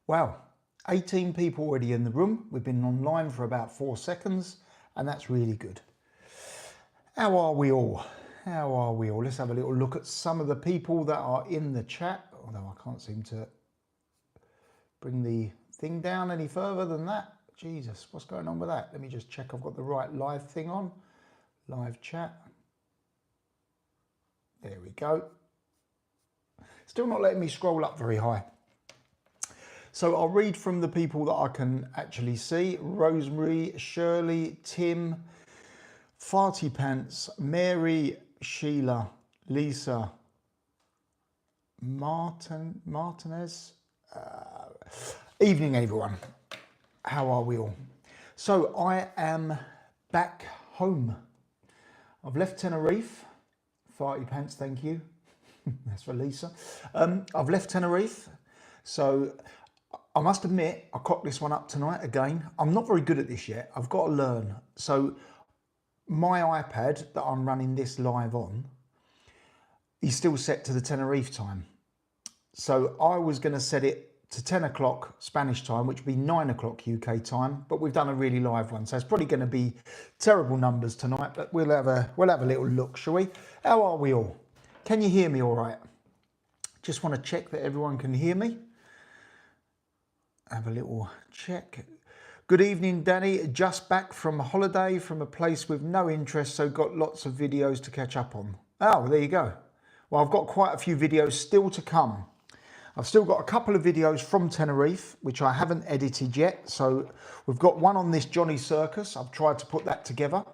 Wow, 18 people already in the room. We've been online for about 4 seconds, and that's really good. How are we all? How are we all? Let's have a little look at some of the people that are in the chat, although I can't seem to bring the thing down any further than that. Jesus, what's going on with that? Let me just check I've got the right live thing on. Live chat. There we go. Still not letting me scroll up very high. So I'll read from the people that I can actually see. Rosemary, Shirley, Tim, Farty Pants, Mary, Sheila, Lisa, Martinez. Evening, everyone. How are we all? So I am back home. I've left Tenerife. Farty Pants, thank you. That's for Lisa. I've left Tenerife. So I must admit, I cocked this one up tonight again. I'm not very good at this yet. I've got to learn. So my iPad that I'm running this live on is still set to the Tenerife time. So I was going to set it to 10 o'clock Spanish time, which would be 9 o'clock UK time, but we've done a really live one. So it's probably going to be terrible numbers tonight, but we'll have a little look, shall we? How are we all? Can you hear me all right? Just want to check that everyone can hear me. Have a little check. Good evening, Danny. Just back from a holiday from a place with no interest, so got lots of videos to catch up on. Oh, well, there you go. Well, I've got quite a few videos still to come. I've still got a couple of videos from Tenerife, which I haven't edited yet. So we've got one on this Johnny Circus. I've tried to put that together.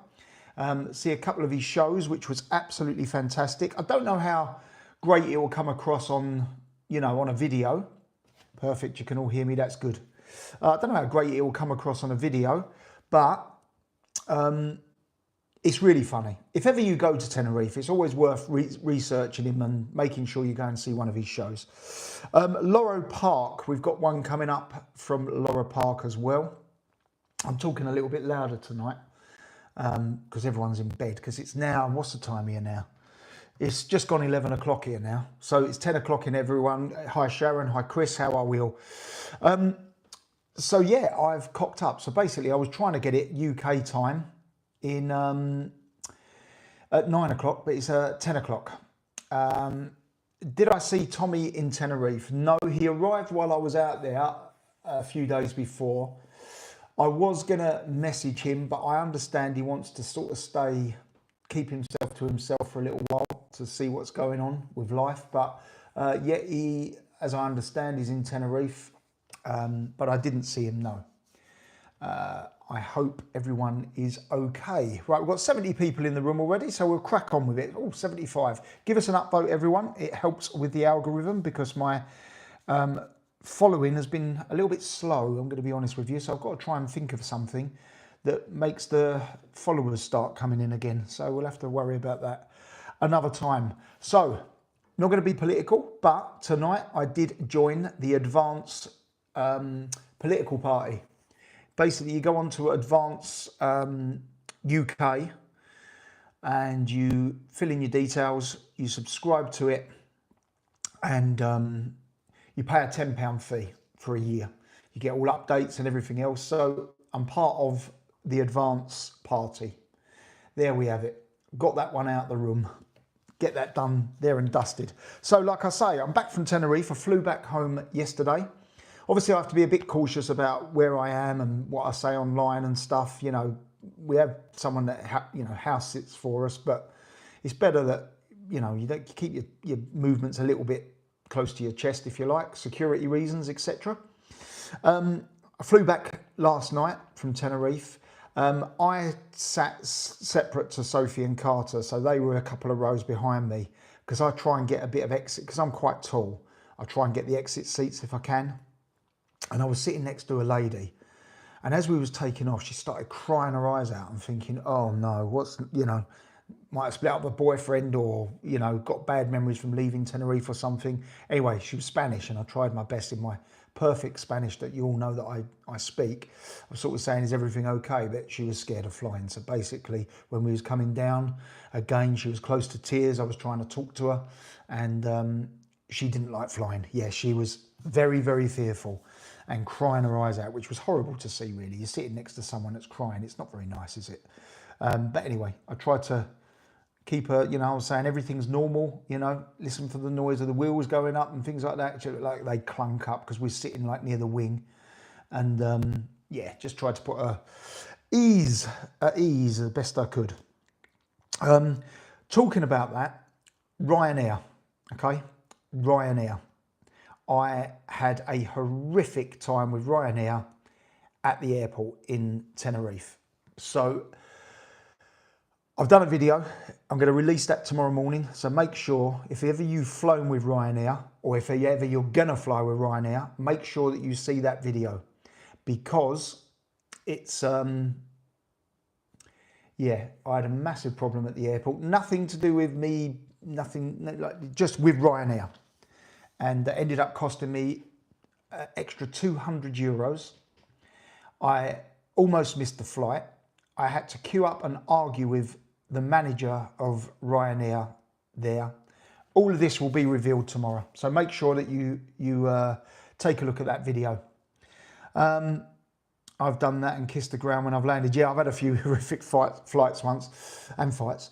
See a couple of his shows, which was absolutely fantastic. I don't know how great it will come across on, on a video. Perfect, you can all hear me, that's good. I don't know how great it will come across on a video, but it's really funny. If ever you go to Tenerife, it's always worth researching him and making sure you go and see one of his shows. Loro Park, we've got one coming up from Loro Park as well. I'm talking a little bit louder tonight because everyone's in bed, because it's now, what's the time here now? It's just gone 11 o'clock here now. So it's 10 o'clock in everyone. Hi Sharon, hi Chris, how are we all? So yeah, I've cocked up. So basically I was trying to get it UK time in at 9 o'clock, but it's 10 o'clock. Did I see Tommy in Tenerife? No, he arrived while I was out there a few days before. I was gonna message him, but I understand he wants to sort of keep himself to himself for a little while to see what's going on with life. But yeah, he, as I understand, is in Tenerife, but I didn't see him, no. I hope everyone is okay. Right, we've got 70 people in the room already, so we'll crack on with it. Oh, 75. Give us an upvote, everyone. It helps with the algorithm because my following has been a little bit slow, I'm going to be honest with you. So I've got to try and think of something that makes the followers start coming in again. So we'll have to worry about that another time. So, not going to be political, but tonight I did join the Advance political party. Basically, you go on to Advance UK and you fill in your details, you subscribe to it, and you pay a £10 fee for a year. You get all updates and everything else. So I'm part of the Advance party. There we have it. Got that one out of the room. Get that done there and dusted. So like I say, I'm back from Tenerife. I flew back home yesterday. Obviously I have to be a bit cautious about where I am and what I say online and stuff. We have someone that house sits for us, but it's better that you keep your movements a little bit close to your chest, if you like, security reasons, etc. I flew back last night from Tenerife. I sat separate to Sophie and Carter, so they were a couple of rows behind me because I try and get a bit of exit, because I'm quite tall. I try and get the exit seats if I can. And I was sitting next to a lady, and as we was taking off, she started crying her eyes out and thinking, oh no, might have split up with a boyfriend, or, got bad memories from leaving Tenerife or something. Anyway, she was Spanish, and I tried my best in my perfect Spanish that you all know that I speak. I was sort of saying, is everything okay? But she was scared of flying. So basically, when we was coming down, again, she was close to tears. I was trying to talk to her, and she didn't like flying. Yeah, she was very, very fearful. and crying her eyes out, which was horrible to see, really. You're sitting next to someone that's crying. It's not very nice, is it? But anyway, I tried to keep her, you know, I was saying everything's normal, you know, listen for the noise of the wheels going up and things like that. It looked like they clunk up because we're sitting like near the wing. And yeah, just tried to put her at ease as best I could. Talking about that, Ryanair, okay? Ryanair. I had a horrific time with Ryanair at the airport in Tenerife. So I've done a video. I'm going to release that tomorrow morning. So make sure, if ever you've flown with Ryanair, or if ever you're going to fly with Ryanair, make sure that you see that video, because it's, yeah, I had a massive problem at the airport. Nothing to do with me, nothing, like, just with Ryanair. And that ended up costing me extra €200. I almost missed the flight. I had to queue up and argue with the manager of Ryanair there. All of this will be revealed tomorrow. So make sure that you take a look at that video. I've done that and kissed the ground when I've landed. Yeah, I've had a few horrific flights once and fights.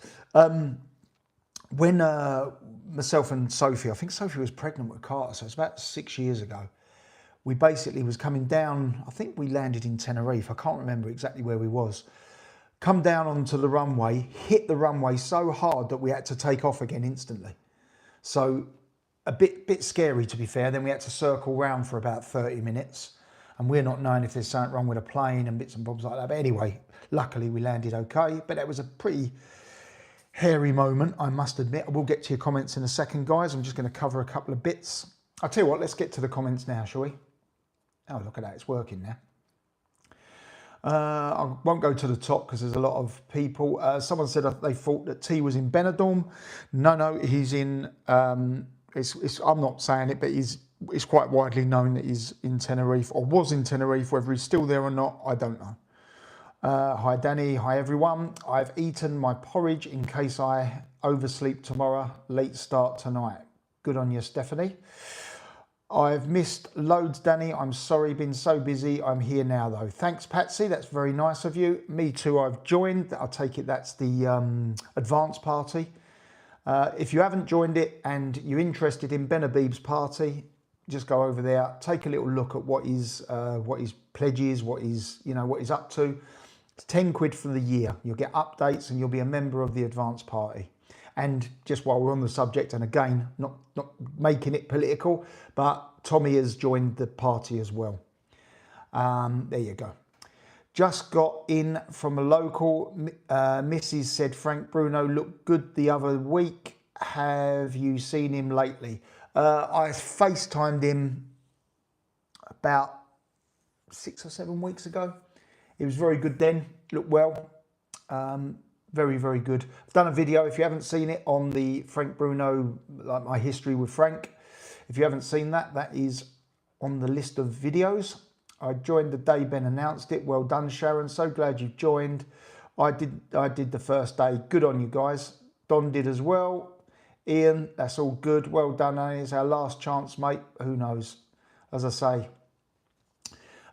When myself and Sophie, I think Sophie was pregnant with Carter, so it's about 6 years ago. We basically was coming down, I think we landed in Tenerife. I can't remember exactly where we was. Come down onto the runway, hit the runway so hard that we had to take off again instantly. So a bit scary, to be fair. Then we had to circle round for about 30 minutes. And we're not knowing if there's something wrong with a plane and bits and bobs like that. But anyway, luckily we landed okay. But that was a pretty hairy moment, I must admit. I will get to your comments in a second, guys. I'm just going to cover a couple of bits. I'll tell you what, let's get to the comments now, shall we? Oh, look at that, it's working now. I won't go to the top because there's a lot of people. Someone said they thought that T was in Benidorm. No, he's in, I'm not saying it, but it's quite widely known that he's in Tenerife, or was in Tenerife. Whether he's still there or not, I don't know. Hi Danny, hi everyone. I've eaten my porridge in case I oversleep tomorrow. Late start tonight. Good on you, Stephanie. I've missed loads, Danny. I'm sorry, been so busy. I'm here now though. Thanks, Patsy. That's very nice of you. Me too, I've joined. I'll take it that's the advance party. If you haven't joined it and you're interested in Benhabib's party, just go over there, take a little look at what his pledges, what he's up to. It's 10 quid for the year. You'll get updates and you'll be a member of the advance party. And just while we're on the subject, and again, not making it political, but Tommy has joined the party as well. There you go. Just got in from a local. Mrs. said Frank Bruno looked good the other week. Have you seen him lately? I FaceTimed him about 6 or 7 weeks ago. He was very good then, looked well. Very, very good. I've done a video, if you haven't seen it, on the Frank Bruno, like my history with Frank. If you haven't seen that, that is on the list of videos. I joined the day Ben announced it. Well done, Sharon. So glad you've joined. I did the first day. Good on you guys. Don did as well. Ian, that's all good. Well done, eh? It's our last chance, mate. Who knows? As I say,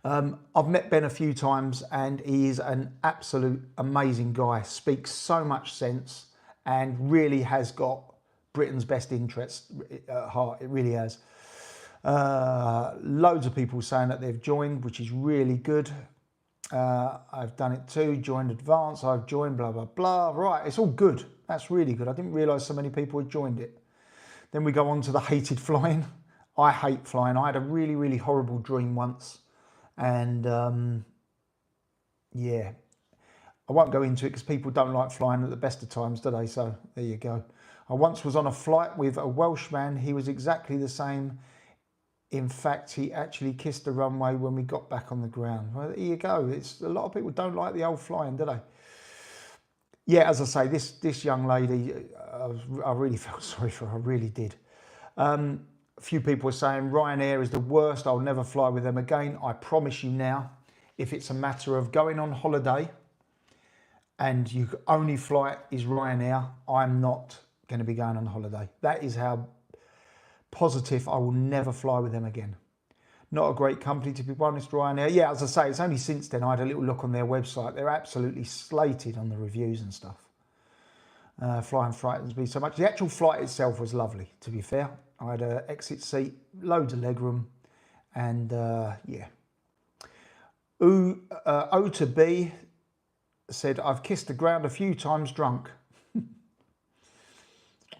I've met Ben a few times and he is an absolute amazing guy. Speaks so much sense and really has got Britain's best interests at heart. It really has. Loads of people saying that they've joined, which is really good. I've done it too. Joined advance. I've joined blah, blah, blah. Right. It's all good. That's really good. I didn't realise so many people had joined it. Then we go on to the hated flying. I hate flying. I had a really, really horrible dream once. And yeah, I won't go into it because people don't like flying at the best of times, do they? So there you go. I once was on a flight with a Welshman. He was exactly the same. In fact, he actually kissed the runway when we got back on the ground. Well, there you go. It's a lot of people don't like the old flying, do they? Yeah, as I say, this young lady, I really felt sorry for her. I really did. A few people are saying Ryanair is the worst. I'll never fly with them again. I promise you now, if it's a matter of going on holiday and your only flight is Ryanair, I'm not going to be going on holiday. That is how positive I will never fly with them again. Not a great company, to be honest, Ryanair. Yeah, as I say, it's only since then I had a little look on their website. They're absolutely slated on the reviews and stuff. Flying frightens me so much. The actual flight itself was lovely, to be fair. I had an exit seat, loads of legroom, and yeah. O to B said, I've kissed the ground a few times drunk.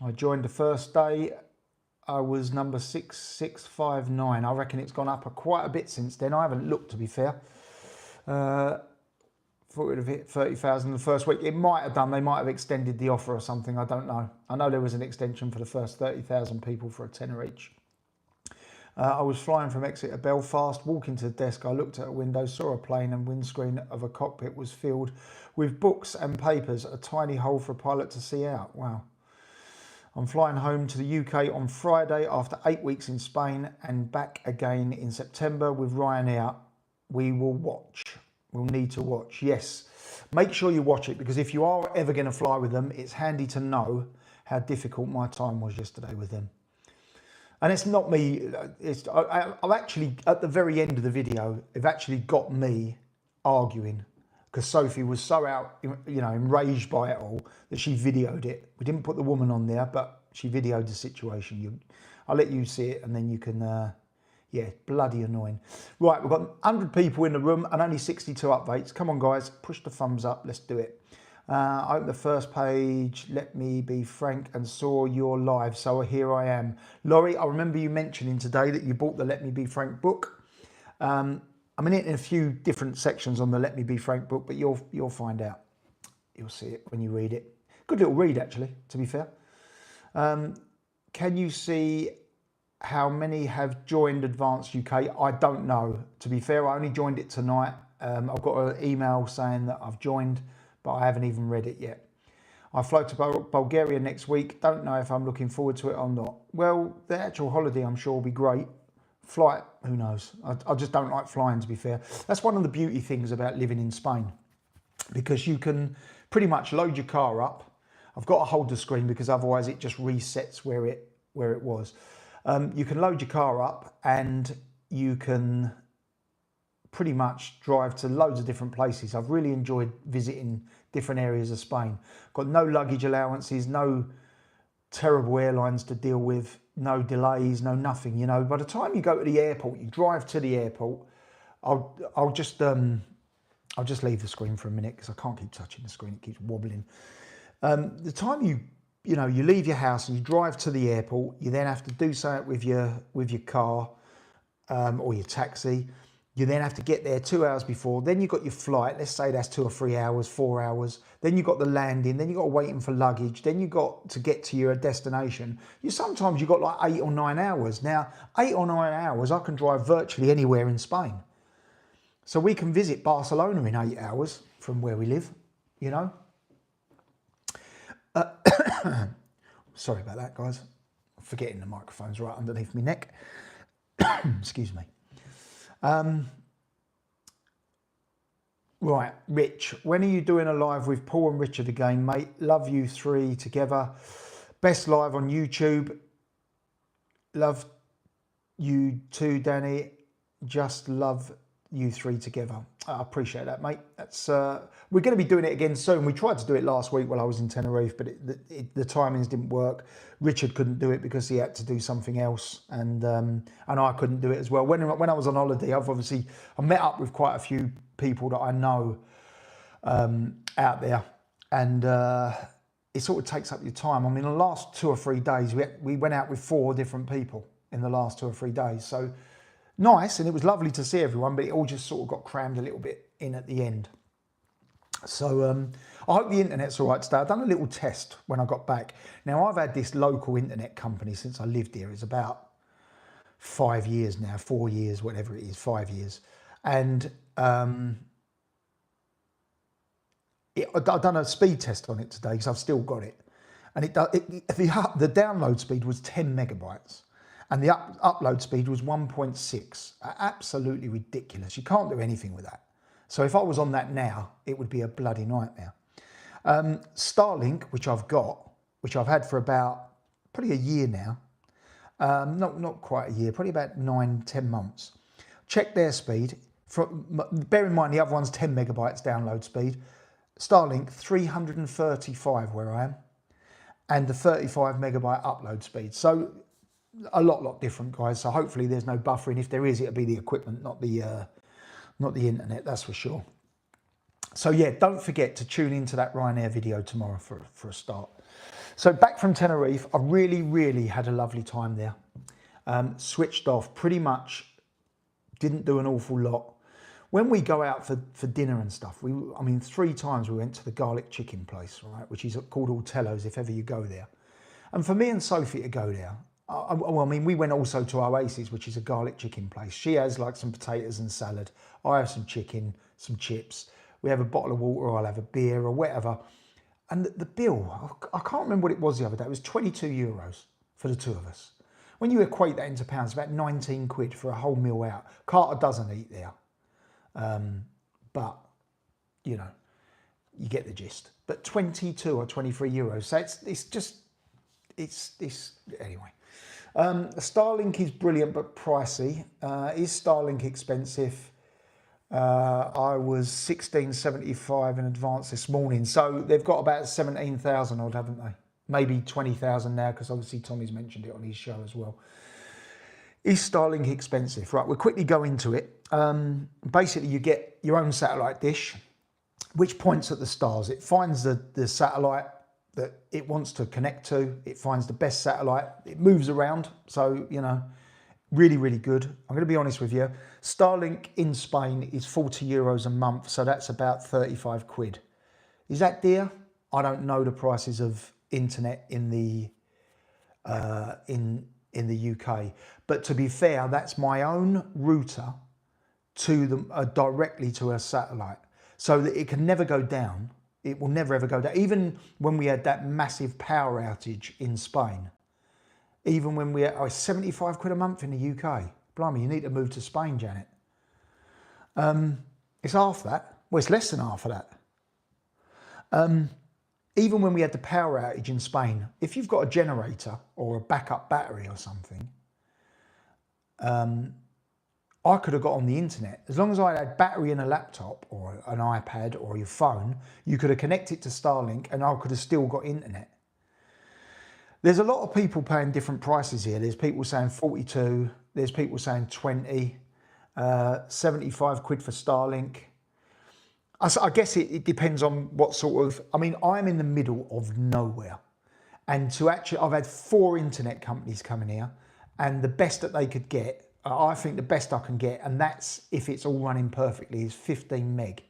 I joined the first day. I was number 6659. I reckon it's gone up quite a bit since then. I haven't looked, to be fair. Thought it would have hit 30,000 the first week. It might have done. They might have extended the offer or something. I don't know. I know there was an extension for the first 30,000 people for a tenner each. I was flying from Exeter to Belfast, walking to the desk. I looked at a window, saw a plane, and windscreen of a cockpit was filled with books and papers, a tiny hole for a pilot to see out. Wow. I'm flying home to the UK on Friday after 8 weeks in Spain and back again in September with Ryanair. We will watch. We'll need to watch. Yes, make sure you watch it, because if you are ever going to fly with them, it's handy to know how difficult my time was yesterday with them. And it's not me. I've actually, at the very end of the video, it actually got me arguing, because Sophie was so enraged by it all that she videoed it. We didn't put the woman on there, but she videoed the situation. I'll let you see it, and then you can. Yeah, bloody annoying. Right, we've got 100 people in the room and only 62 upvotes. Come on, guys, push the thumbs up. Let's do it. I opened the first page, Let Me Be Frank, and saw your live, so here I am. Laurie, I remember you mentioning today that you bought the Let Me Be Frank book. I'm in it in a few different sections on the Let Me Be Frank book, but you'll find out. You'll see it when you read it. Good little read, actually, to be fair. Can you see how many have joined Advanced UK? I don't know. To be fair, I only joined it tonight. I've got an email saying that I've joined, but I haven't even read it yet. I fly to Bulgaria next week. Don't know if I'm looking forward to it or not. Well, the actual holiday I'm sure will be great. Flight, who knows? I just don't like flying, to be fair. That's one of the beauty things about living in Spain, because you can pretty much load your car up. I've got to hold the screen because otherwise it just resets where it was. You can load your car up and you can pretty much drive to loads of different places. I've really enjoyed visiting different areas of Spain. Got no luggage allowances, no terrible airlines to deal with, no delays, no nothing. You know, by the time you go to the airport, you drive to the airport. I'll just leave the screen for a minute because I can't keep touching the screen. It keeps wobbling. The time you leave your house and you drive to the airport, you then have to do something with your car or your taxi. You then have to get there 2 hours before. Then you've got your flight. Let's say that's 2 or 3 hours, 4 hours. Then you've got the landing. Then you've got waiting for luggage. Then you've got to get to your destination. Sometimes you've got like 8 or 9 hours. Now, 8 or 9 hours, I can drive virtually anywhere in Spain. So we can visit Barcelona in 8 hours from where we live, you know. Sorry about that, guys. I'm forgetting the microphone's right underneath my neck. Excuse me. Right, Rich, when are you doing a live with Paul and Richard again, mate? Love you three together. Best live on YouTube. Love you too, Danny. Just love you three together. I appreciate that, mate. That's we're going to be doing it again soon. We tried to do it last week while I was in Tenerife, but the timings didn't work. Richard couldn't do it because he had to do something else, and I couldn't do it as well. When I was on holiday, I met up with quite a few people that I know out there, and it sort of takes up your time. I mean, the last 2 or 3 days, we went out with 4 different people in the last 2 or 3 days. So nice, and it was lovely to see everyone, but it all just sort of got crammed a little bit in at the end. So I hope the internet's all right today. I've done a little test when I got back. Now, I've had this local internet company since I lived here. It's about 5 years now, 4 years, whatever it is, 5 years. And I've done a speed test on it today because I've still got it. And the download speed was 10 megabytes. And the upload speed was 1.6. Absolutely ridiculous. You can't do anything with that. So if I was on that now, it would be a bloody nightmare. Starlink, which I've had for about probably a year now. Not quite a year, probably about 9-10 months. check their speed. Bear in mind the other one's 10 megabytes download speed. Starlink 335 where I am, and the 35 megabyte upload speed. So a lot different, guys. So hopefully there's no buffering. If there is, it'll be the equipment, not the internet, that's for sure. So yeah, don't forget to tune into that Ryanair video tomorrow for a start. So back from Tenerife, I really had a lovely time there. Switched off, pretty much didn't do an awful lot. When we go out for dinner and stuff, I mean, 3 times we went to the garlic chicken place, right, which is called Ortello's if ever you go there. And for me and Sophie to go there, well, I mean, we went also to Oasis, which is a garlic chicken place. She has like some potatoes and salad. I have some chicken, some chips. We have a bottle of water, or I'll have a beer or whatever. And the bill, I can't remember what it was the other day. It was 22 euros for the 2 of us. When you equate that into pounds, about 19 quid for a whole meal out. Carter doesn't eat there. But, you know, you get the gist. But 22 or 23 euros. So it's anyway. Starlink is brilliant but pricey. Is Starlink expensive? I was 16.75 in advance this morning. So they've got about 17,000 odd, haven't they? Maybe 20,000 now, because obviously Tommy's mentioned it on his show as well. Is Starlink expensive? Right, we'll quickly go into it. Basically, you get your own satellite dish, which points at the stars. It finds the satellite that it wants to connect to. It finds the best satellite. It moves around. So, you know, really good. I'm going to be honest with you. Starlink in Spain is 40 euros a month. So that's about 35 quid. Is that dear? I don't know the prices of internet in the UK. But to be fair, that's my own router to directly to a satellite, so that it can never go down. It will never ever go down. Even when we had that massive power outage in Spain, even when we had 75 quid a month in the UK. Blimey, you need to move to Spain, Janet. It's half that. Well, it's less than half of that. Even when we had the power outage in Spain, if you've got a generator or a backup battery or something, I could have got on the internet. As long as I had battery in a laptop or an iPad or your phone, you could have connected to Starlink and I could have still got internet. There's a lot of people paying different prices here. There's people saying 42, there's people saying 20, 75 quid for Starlink. I guess it depends on what sort of, I mean, I'm in the middle of nowhere. And I've had 4 internet companies coming here, and the best that they could get, I think the best I can get, and that's if it's all running perfectly, is 15 meg,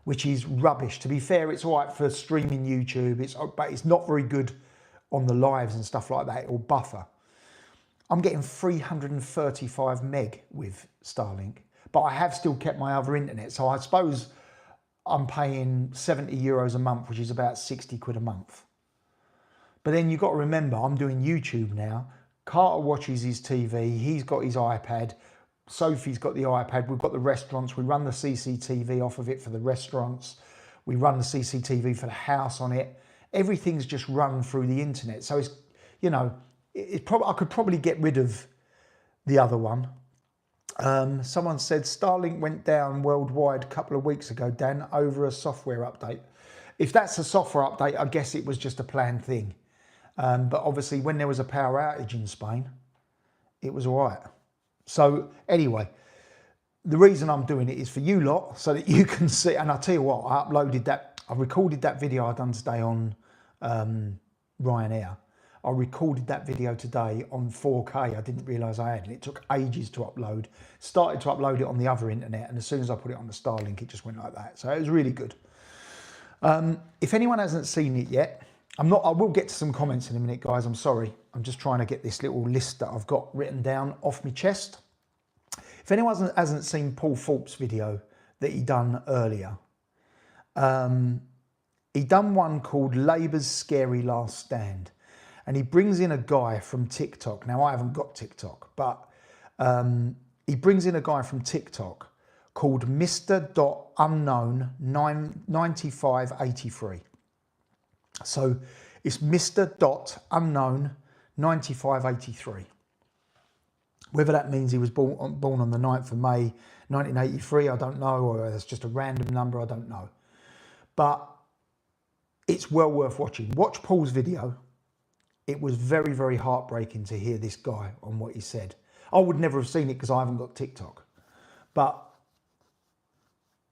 which is rubbish. To be fair, it's all right for streaming YouTube, but it's not very good on the lives and stuff like that. It will buffer. I'm getting 335 meg with Starlink, but I have still kept my other internet. So I suppose I'm paying 70 euros a month, which is about 60 quid a month. But then you've got to remember, I'm doing YouTube now. Carter watches his TV, he's got his iPad, Sophie's got the iPad, we've got the restaurants, we run the CCTV off of it for the restaurants, we run the CCTV for the house on it. Everything's just run through the internet. So it's, you know, I could probably get rid of the other one. Someone said Starlink went down worldwide a couple of weeks ago, Dan, over a software update. If that's a software update, I guess it was just a planned thing. But obviously when there was a power outage in Spain, it was all right. So anyway, the reason I'm doing it is for you lot, so that you can see. And I'll tell you what, I recorded that video I done today on Ryanair. I recorded that video today on 4K. I didn't realise I had, and it took ages to upload. Started to upload it on the other internet, and as soon as I put it on the Starlink, it just went like that. So it was really good. If anyone hasn't seen it yet, I will get to some comments in a minute, guys. I'm sorry. I'm just trying to get this little list that I've got written down off my chest. If anyone hasn't seen Paul Thorpe's video that he done earlier, he done one called Labour's Scary Last Stand. And he brings in a guy from TikTok. Now, I haven't got TikTok, but he brings in a guy from TikTok called Mr.Unknown9583. So it's Mr.Unknown9583. Whether that means he was born on the 9th of May 1983, I don't know, or it's just a random number, I don't know. But it's well worth watching. Watch Paul's video. It was very, very heartbreaking to hear this guy on what he said. I would never have seen it because I haven't got TikTok. But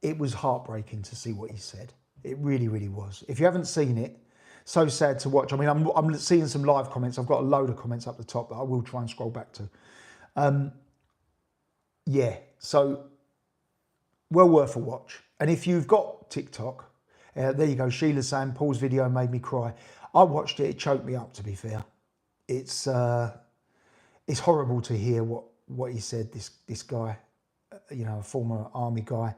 it was heartbreaking to see what he said. It really, really was. If you haven't seen it, so sad to watch. I mean, I'm seeing some live comments. I've got a load of comments up the top that I will try and scroll back to. Yeah, so well worth a watch. And if you've got TikTok, there you go. Sheila's saying Paul's video made me cry. I watched it. It choked me up, to be fair. It's horrible to hear what he said, this guy, you know, a former army guy.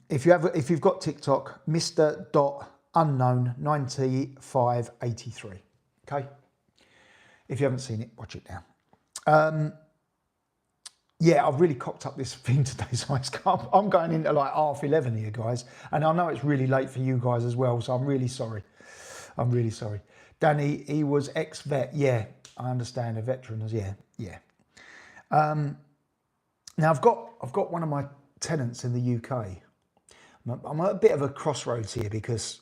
If you've got TikTok, Mr.Unknown9583. Okay. If you haven't seen it, watch it now. Yeah, I've really cocked up this thing today, so I'm going into like 11:30 here, guys. And I know it's really late for you guys as well, so I'm really sorry. I'm really sorry. Danny, he was ex-vet. Yeah, I understand. A veteran. Yeah. Now I've got one of my tenants in the UK. I'm at a bit of a crossroads here because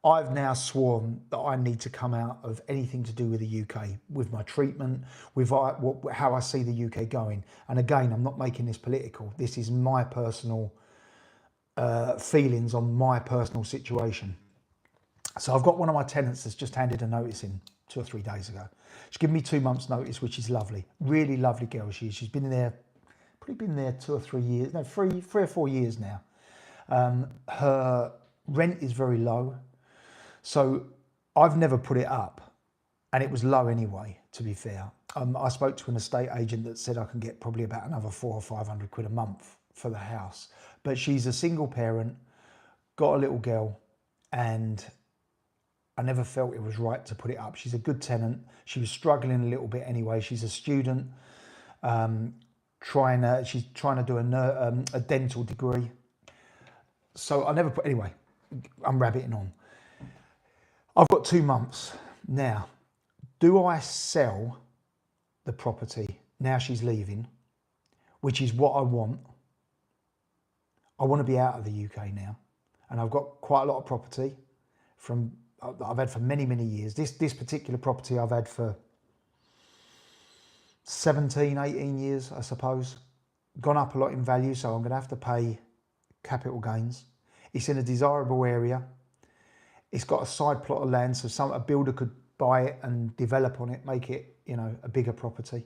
I've now sworn that I need to come out of anything to do with the UK, with my treatment, with how I see the UK going. And again, I'm not making this political. This is my personal feelings on my personal situation. So I've got one of my tenants that's just handed a notice in 2 or 3 days ago. She's given me 2 months notice, which is lovely. Really lovely girl. She's been there, probably been there 2 or 3 years, no, 3 or 4 years now. Her rent is very low. So I've never put it up, and it was low anyway, to be fair. I spoke to an estate agent that said I can get probably about another 400 or 500 quid a month for the house. But she's a single parent, got a little girl, and I never felt it was right to put it up. She's a good tenant. She was struggling a little bit anyway. She's a student, she's trying to do a dental degree. So I never put, anyway, I'm rabbiting on. I've got 2 months. Now, do I sell the property now she's leaving, which is what I want? I want to be out of the UK now. And I've got quite a lot of property I've had for many, many years. This particular property I've had for 17, 18 years, I suppose. Gone up a lot in value, so I'm going to have to pay capital gains. It's in a desirable area. It's got a side plot of land, so a builder could buy it and develop on it, make it, you know, a bigger property.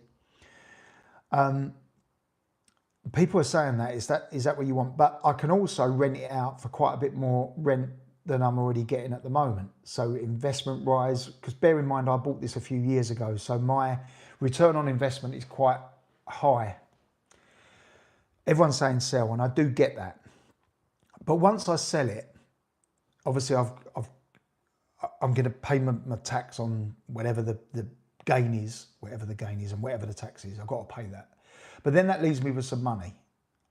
People are saying is that what you want? But I can also rent it out for quite a bit more rent than I'm already getting at the moment. So investment wise, because bear in mind I bought this a few years ago, so my return on investment is quite high. Everyone's saying sell, and I do get that. But once I sell it, obviously I'm going to pay my tax on whatever the gain is, whatever the gain is, and whatever the tax is. I've got to pay that. But then that leaves me with some money,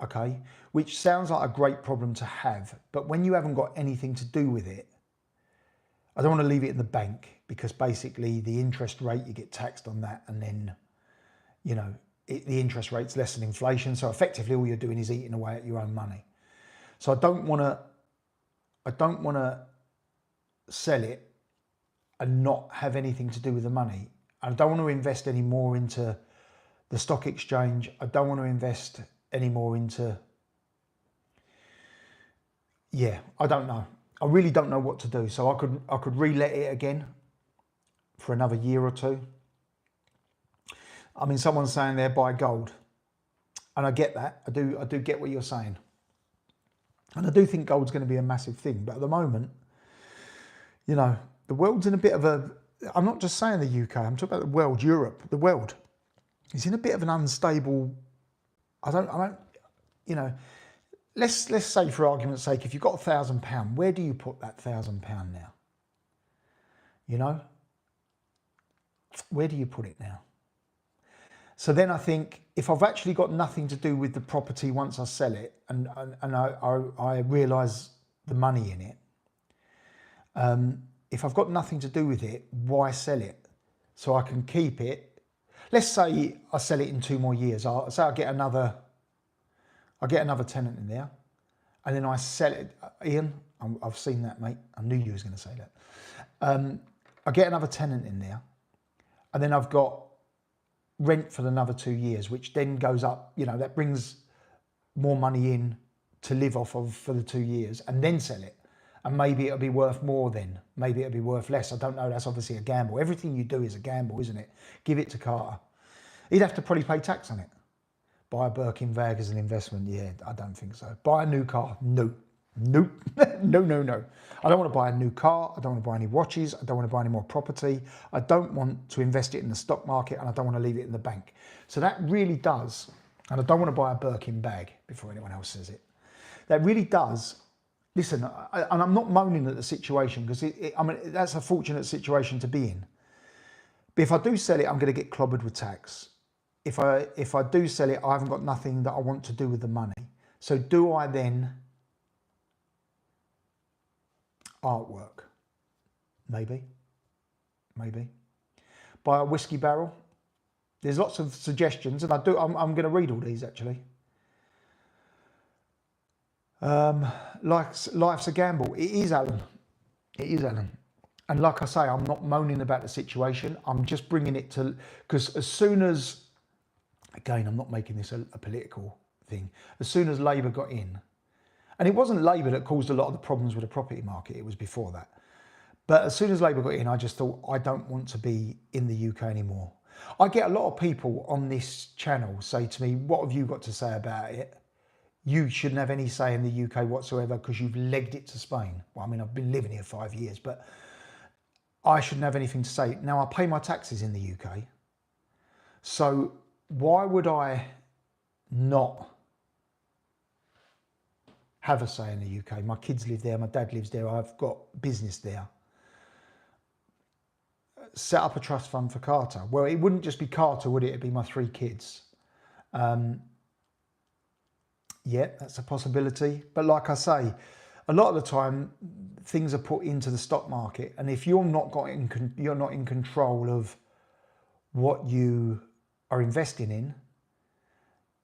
okay? Which sounds like a great problem to have, but when you haven't got anything to do with it, I don't want to leave it in the bank, because basically the interest rate, you get taxed on that, and then, you know, the interest rate's less than inflation. So effectively all you're doing is eating away at your own money. So I don't want to sell it and not have anything to do with the money. I don't want to invest any more into the stock exchange. I don't want to invest any more into, I don't know. I really don't know what to do. So I could re-let it again for another year or two. I mean, someone's saying they're buy gold, and I get that. I do get what you're saying. And I do think gold's going to be a massive thing. But at the moment, you know, the world's in a bit of a, I'm not just saying the UK, I'm talking about the world, Europe, the world is in a bit of an unstable, I don't, you know, let's say for argument's sake, if you've got £1,000, where do you put that £1,000 now? You know, where do you put it now? So then I think if I've actually got nothing to do with the property once I sell it, and I realise the money in it, if I've got nothing to do with it, why sell it? So I can keep it. let's say I sell it in 2 more years. I'll say I get another tenant in there, and then I sell it. Ian, I've seen that, mate. I knew you was going to say that. I get another tenant in there, and then I've got rent for another 2 years, which then goes up. You know, that brings more money in to live off of for the 2 years, and then sell it. And maybe it'll be worth more then. Maybe it'll be worth less. I don't know. That's obviously a gamble. Everything you do is a gamble, isn't it? Give it to Carter. He'd have to probably pay tax on it. Buy a Birkin bag as an investment? Yeah, I don't think so. Buy a new car? No. Nope. No, no, no. I don't want to buy a new car. I don't want to buy any watches. I don't want to buy any more property. I don't want to invest it in the stock market, and I don't want to leave it in the bank. So that really does, and I don't want to buy a Birkin bag before anyone else says it. That really does. Listen, and I'm not moaning at the situation, because I mean, that's a fortunate situation to be in. But if I do sell it, I'm going to get clobbered with tax. If I do sell it, I haven't got nothing that I want to do with the money. So do I then artwork? Maybe. Buy a whiskey barrel? There's lots of suggestions, and I'm going to read all these actually. Life's a gamble. It is, Alan. It is, Alan. And like I say, I'm not moaning about the situation. I'm just bringing it to, because as soon as, again, I'm not making this a political thing. As soon as Labour got in, and it wasn't Labour that caused a lot of the problems with the property market, it was before that. But as soon as Labour got in, I just thought, I don't want to be in the UK anymore. I get a lot of people on this channel say to me, what have you got to say about it? You shouldn't have any say in the UK whatsoever because you've legged it to Spain. Well, I mean, I've been living here 5 years, but I shouldn't have anything to say. Now, I pay my taxes in the UK. So why would I not have a say in the UK? My kids live there, my dad lives there, I've got business there. Set up a trust fund for Carter. Well, it wouldn't just be Carter, would it? It'd be my 3 kids. Yeah, that's a possibility. But like I say, a lot of the time things are put into the stock market, and if you're not in control of what you are investing in,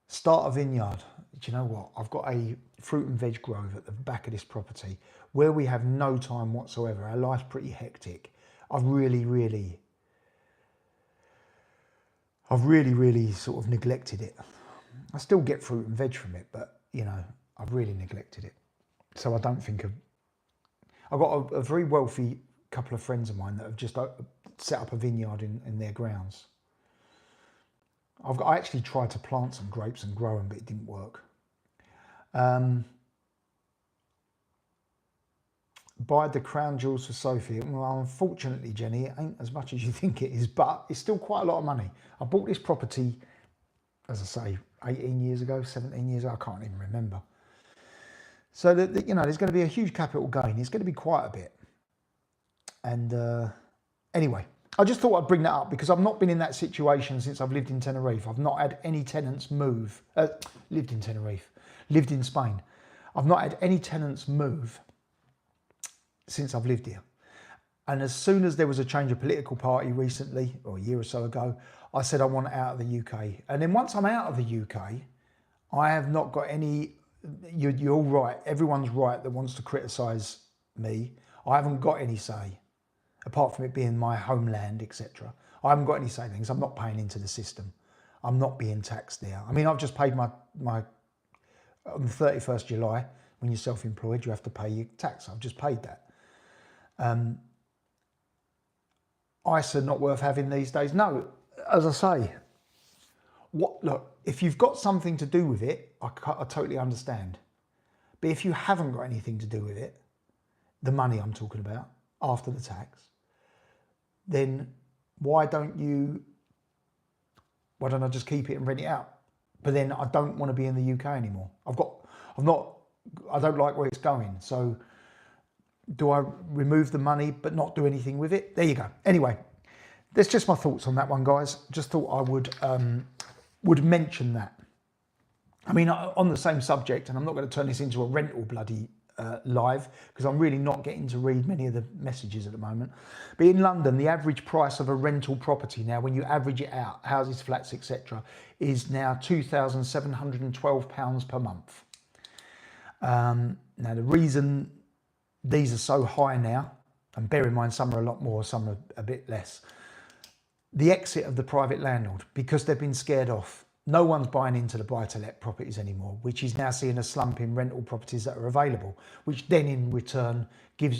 start a vineyard. Do you know what? I've got a fruit and veg grove at the back of this property where we have no time whatsoever. Our life's pretty hectic. I've really sort of neglected it. I still get fruit and veg from it, but you know, I've really neglected it. So I don't think I've got a very wealthy couple of friends of mine that have just set up a vineyard in their grounds. I actually tried to plant some grapes and grow them, but it didn't work. Buy the crown jewels for Sophie. Well, unfortunately, Jenny, it ain't as much as you think it is, but it's still quite a lot of money. I bought this property, as I say, 18 years ago, 17 years ago, I can't even remember. So that, you know, there's going to be a huge capital gain. It's going to be quite a bit. And anyway, I just thought I'd bring that up because I've not been in that situation since I've lived in Tenerife. I've not had any tenants move. Lived in Tenerife, lived in Spain. I've not had any tenants move since I've lived here. And as soon as there was a change of political party recently, or a year or so ago, I said I want out of the UK. And then once I'm out of the UK, I have not got any, you're all right, everyone's right that wants to criticise me. I haven't got any say, apart from it being my homeland, etc. I haven't got any say things. I'm not paying into the system. I'm not being taxed there. I mean, I've just paid my on the 31st July, when you're self-employed, you have to pay your tax. I've just paid that. ISA not worth having these days. No, as I say, look, if you've got something to do with it, I totally understand. But if you haven't got anything to do with it, the money I'm talking about, after the tax, then why don't I just keep it and rent it out? But then I don't want to be in the UK anymore. I don't like where it's going. So do I remove the money but not do anything with it? There you go. Anyway, that's just my thoughts on that one, guys. Just thought I would mention that. I mean, on the same subject, and I'm not going to turn this into a rental bloody live because I'm really not getting to read many of the messages at the moment. But in London, the average price of a rental property now, when you average it out, houses, flats, etc., is now £2,712 per month. Now, the reason these are so high now, and bear in mind some are a lot more, some are a bit less, the exit of the private landlord, because they've been scared off. No one's buying into the buy-to-let properties anymore, which is now seeing a slump in rental properties that are available, which then in return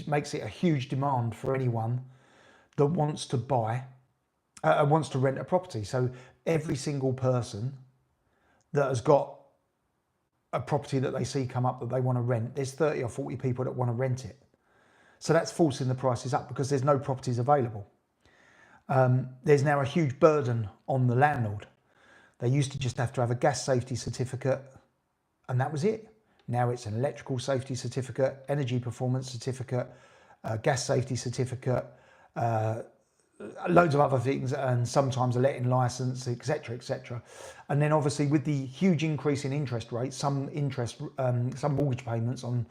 makes it a huge demand for anyone that wants to wants to rent a property. So every single person that has got a property that they see come up that they want to rent, there's 30 or 40 people that want to rent it. So that's forcing the prices up because there's no properties available. There's now a huge burden on the landlord. They used to just have to have a gas safety certificate and that was it. Now it's an electrical safety certificate, energy performance certificate, gas safety certificate, loads of other things, and sometimes a letting license, etc., etc. And then obviously with the huge increase in interest rates, some mortgage payments on,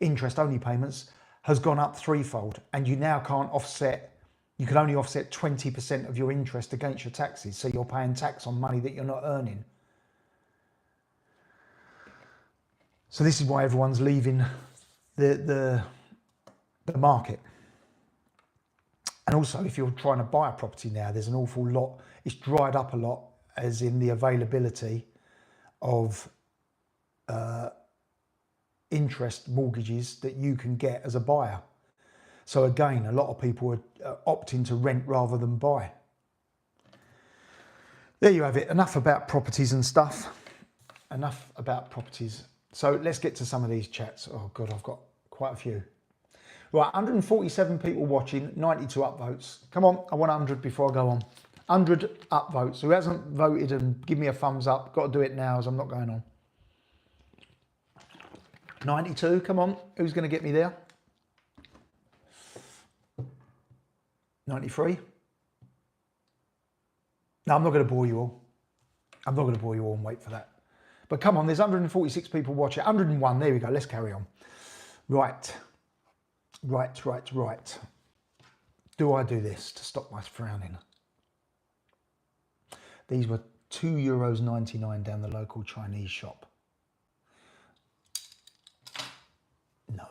interest only payments has gone up threefold, and you now can't offset. You can only offset 20% of your interest against your taxes. So you're paying tax on money that you're not earning. So this is why everyone's leaving the market. And also, if you're trying to buy a property now, there's an awful lot. It's dried up a lot, as in the availability of interest mortgages that you can get as a buyer. So again, a lot of people are opting to rent rather than buy. There you have it. Enough about properties and stuff. Enough about properties. So let's get to some of these chats. Oh God, I've got quite a few. Right, 147 people watching, 92 upvotes. Come on, I want 100 before I go on. 100 upvotes. Who hasn't voted and give me a thumbs up, got to do it now as I'm not going on. 92, come on. Who's going to get me there? 93. No, I'm not going to bore you all. I'm not going to bore you all and wait for that. But come on, there's 146 people watching. 101, there we go. Let's carry on. Right. Do I do this to stop my frowning? These were €2.99 down the local Chinese shop. No.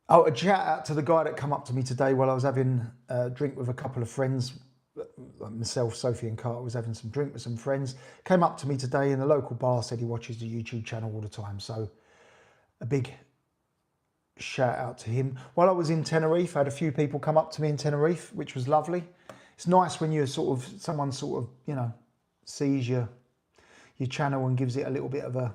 Oh, a shout out to the guy that come up to me today while I was having a drink with a couple of friends. Myself, Sophie and Carter was having some drink with some friends. Came up to me today in the local bar, said he watches the YouTube channel all the time. So a big shout out to him. While I was in Tenerife, I had a few people come up to me in Tenerife, which was lovely. It's nice when you're someone sees your channel and gives it a little bit of a,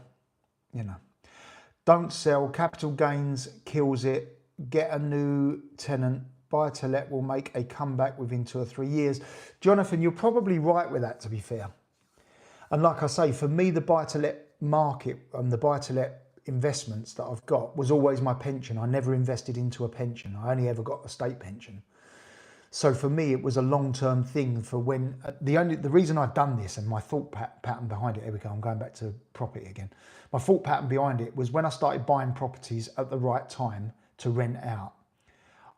Don't sell, capital gains kills it. Get a new tenant, buy to let will make a comeback within 2 or 3 years. Jonathan, you're probably right with that, to be fair. And like I say, for me, the buy to let market and the buy to let investments that I've got was always my pension. I never invested into a pension. I only ever got a state pension. So for me, it was a long-term thing for when the reason I've done this and my thought pattern behind it. Here we go. I'm going back to property again. My thought pattern behind it was when I started buying properties at the right time to rent out,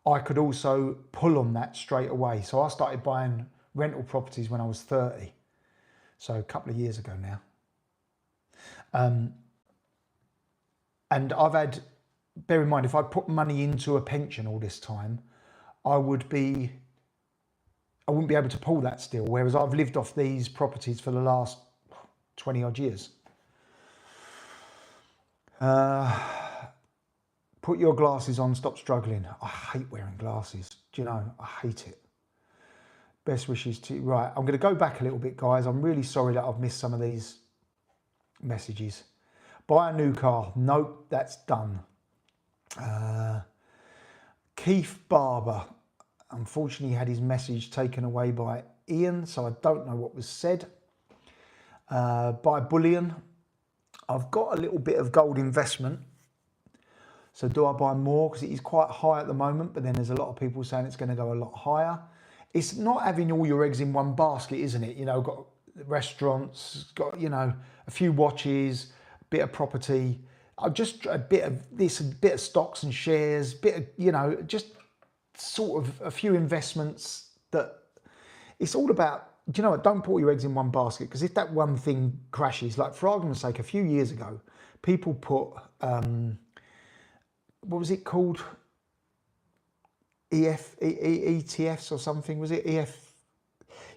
I could also pull on that straight away. So I started buying rental properties when I was 30. So a couple of years ago now. And I've had, bear in mind, if I put money into a pension all this time, I wouldn't be able to pull that still. Whereas I've lived off these properties for the last 20 odd years. Put your glasses on, stop struggling. I hate wearing glasses. Do you know? I hate it. Best wishes to you. Right, I'm going to go back a little bit, guys. I'm really sorry that I've missed some of these messages. Buy a new car. Nope, that's done. Keith Barber. Unfortunately, had his message taken away by Ian, so I don't know what was said. Buy bullion. I've got a little bit of gold investment. So do I buy more? Because it is quite high at the moment, but then there's a lot of people saying it's going to go a lot higher. It's not having all your eggs in one basket, isn't it? Got restaurants, got, a few watches, a bit of property. just a bit of this, a bit of stocks and shares, bit of, you know, just sort of a few investments that it's all about. Do you know what? Don't put all your eggs in one basket, because if that one thing crashes, like for argument's sake, a few years ago, people put, what was it called? ETFs or something, was it EF?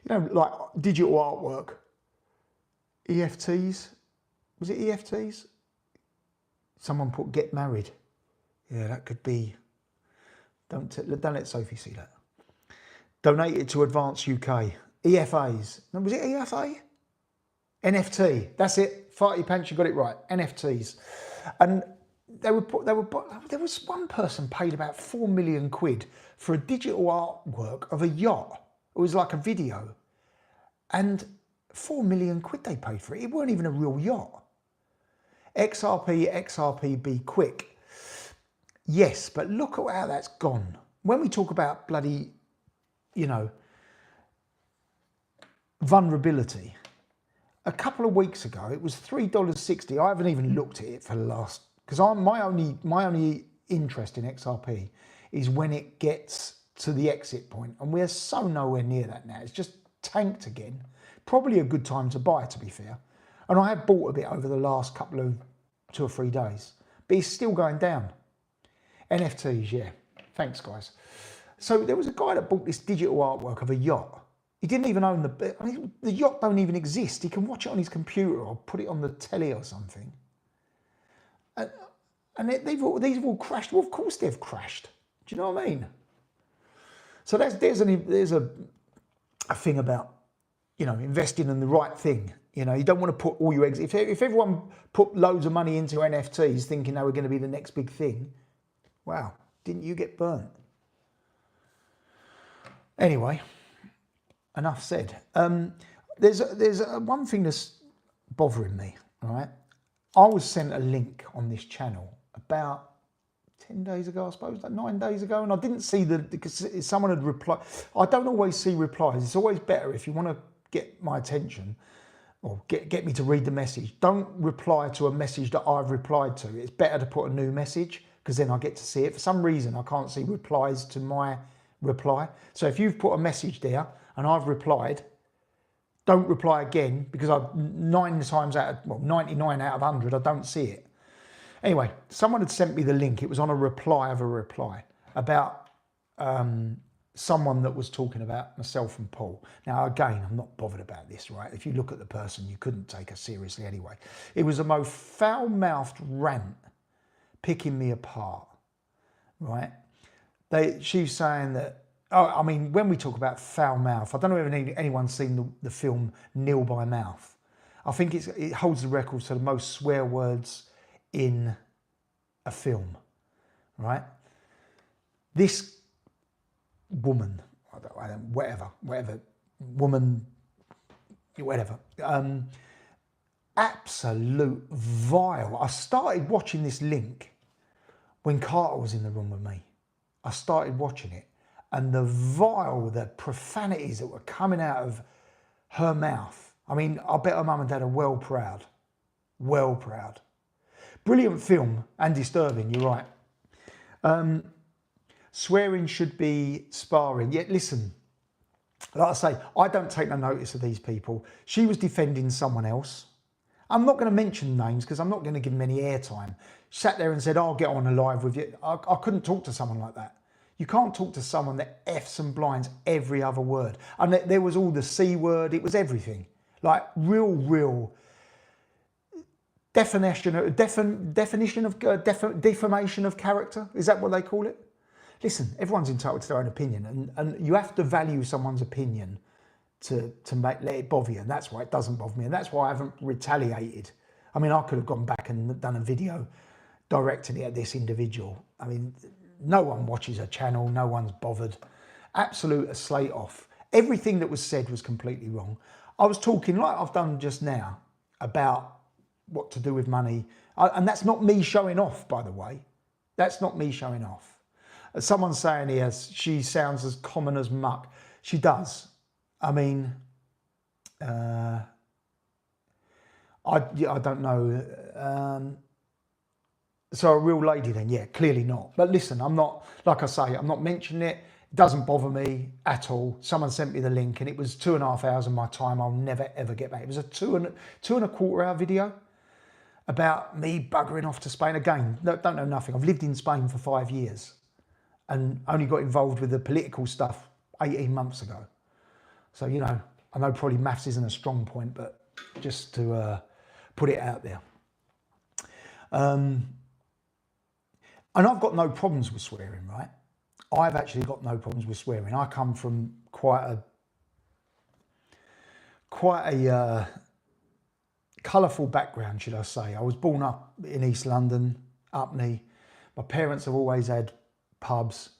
You know, like digital artwork. EFTs, was it EFTs? Someone put get married. Yeah, that could be, don't let Sophie see that. Donate it to Advance UK. EFAs, no, was it EFA? NFT, that's it, farty pants, you got it right, NFTs. And there was one person paid about 4 million quid for a digital artwork of a yacht. It was like a video. And 4 million quid they paid for it. It weren't even a real yacht. XRP, be quick. Yes, but look at how that's gone. When we talk about bloody, you know, vulnerability, a couple of weeks ago, it was $3.60. I haven't even looked at it for the last, because my only interest in XRP is when it gets to the exit point, and we're so nowhere near that now. It's just tanked again. Probably a good time to buy, to be fair. And I have bought a bit over the last couple of 2 or 3 days, but it's still going down. NFTs, yeah. Thanks, guys. So there was a guy that bought this digital artwork of a yacht. He didn't even own the yacht don't even exist. He can watch it on his computer or put it on the telly or something. And these have all crashed. Well, of course they've crashed. Do you know what I mean? So there's a thing about, you know, investing in the right thing. You know, you don't want to put all your eggs. If everyone put loads of money into NFTs thinking they were going to be the next big thing, wow, didn't you get burnt? Anyway, enough said. There's one thing that's bothering me, right? I was sent a link on this channel about 10 days ago, I suppose, like 9 days ago, and I didn't see because someone had replied. I don't always see replies. It's always better if you want to get my attention or get me to read the message. Don't reply to a message that I've replied to. It's better to put a new message, because then I get to see it. For some reason, I can't see replies to my reply. So if you've put a message there and I've replied, don't reply again, because 99 out of 100, I don't see it. Anyway, someone had sent me the link. It was on a reply of a reply about someone that was talking about myself and Paul. Now, again, I'm not bothered about this, right? If you look at the person, you couldn't take her seriously anyway. It was the most foul-mouthed rant, picking me apart, right? She's saying that, oh, I mean, when we talk about foul mouth, I don't know if anyone's seen the film Nil by Mouth. I think it holds the record for the most swear words in a film, right? This woman, whatever, woman, whatever, absolute vile. I started watching this link when Carter was in the room with me. I started watching it, and the profanities that were coming out of her mouth. I mean, I bet her mum and dad are well proud. Well proud. Brilliant film and disturbing, you're right. Swearing should be sparring. Yet listen, like I say, I don't take no notice of these people. She was defending someone else. I'm not going to mention names because I'm not going to give them any airtime. Sat there and said, I'll get on a live with you. I couldn't talk to someone like that. You can't talk to someone that F's and blinds every other word. And there was all the C word, it was everything. Like real defamation of character. Is that what they call it? Listen, everyone's entitled to their own opinion, and you have to value someone's opinion to let it bother you, and that's why it doesn't bother me, and that's why I haven't retaliated. I mean, I could have gone back and done a video directing it at this individual. I mean, no one watches her channel, no one's bothered. Absolute a slate off. Everything that was said was completely wrong. I was talking, like I've done just now, about what to do with money, and that's not me showing off, by the way. That's not me showing off. Someone's saying here, she sounds as common as muck. She does. I mean, I don't know. So a real lady then? Yeah, clearly not. But listen, I'm not, like I say, I'm not mentioning it. It doesn't bother me at all. Someone sent me the link and it was 2.5 hours of my time I'll never ever get back. It was a two and a quarter hour video about me buggering off to Spain. Again, don't know nothing. I've lived in Spain for 5 years and only got involved with the political stuff 18 months ago. So, you know, I know probably maths isn't a strong point, but just to put it out there. And I've got no problems with swearing, right? I've actually got no problems with swearing. I come from quite a colourful background, should I say. I was born up in East London, Upney. My parents have always had pubs.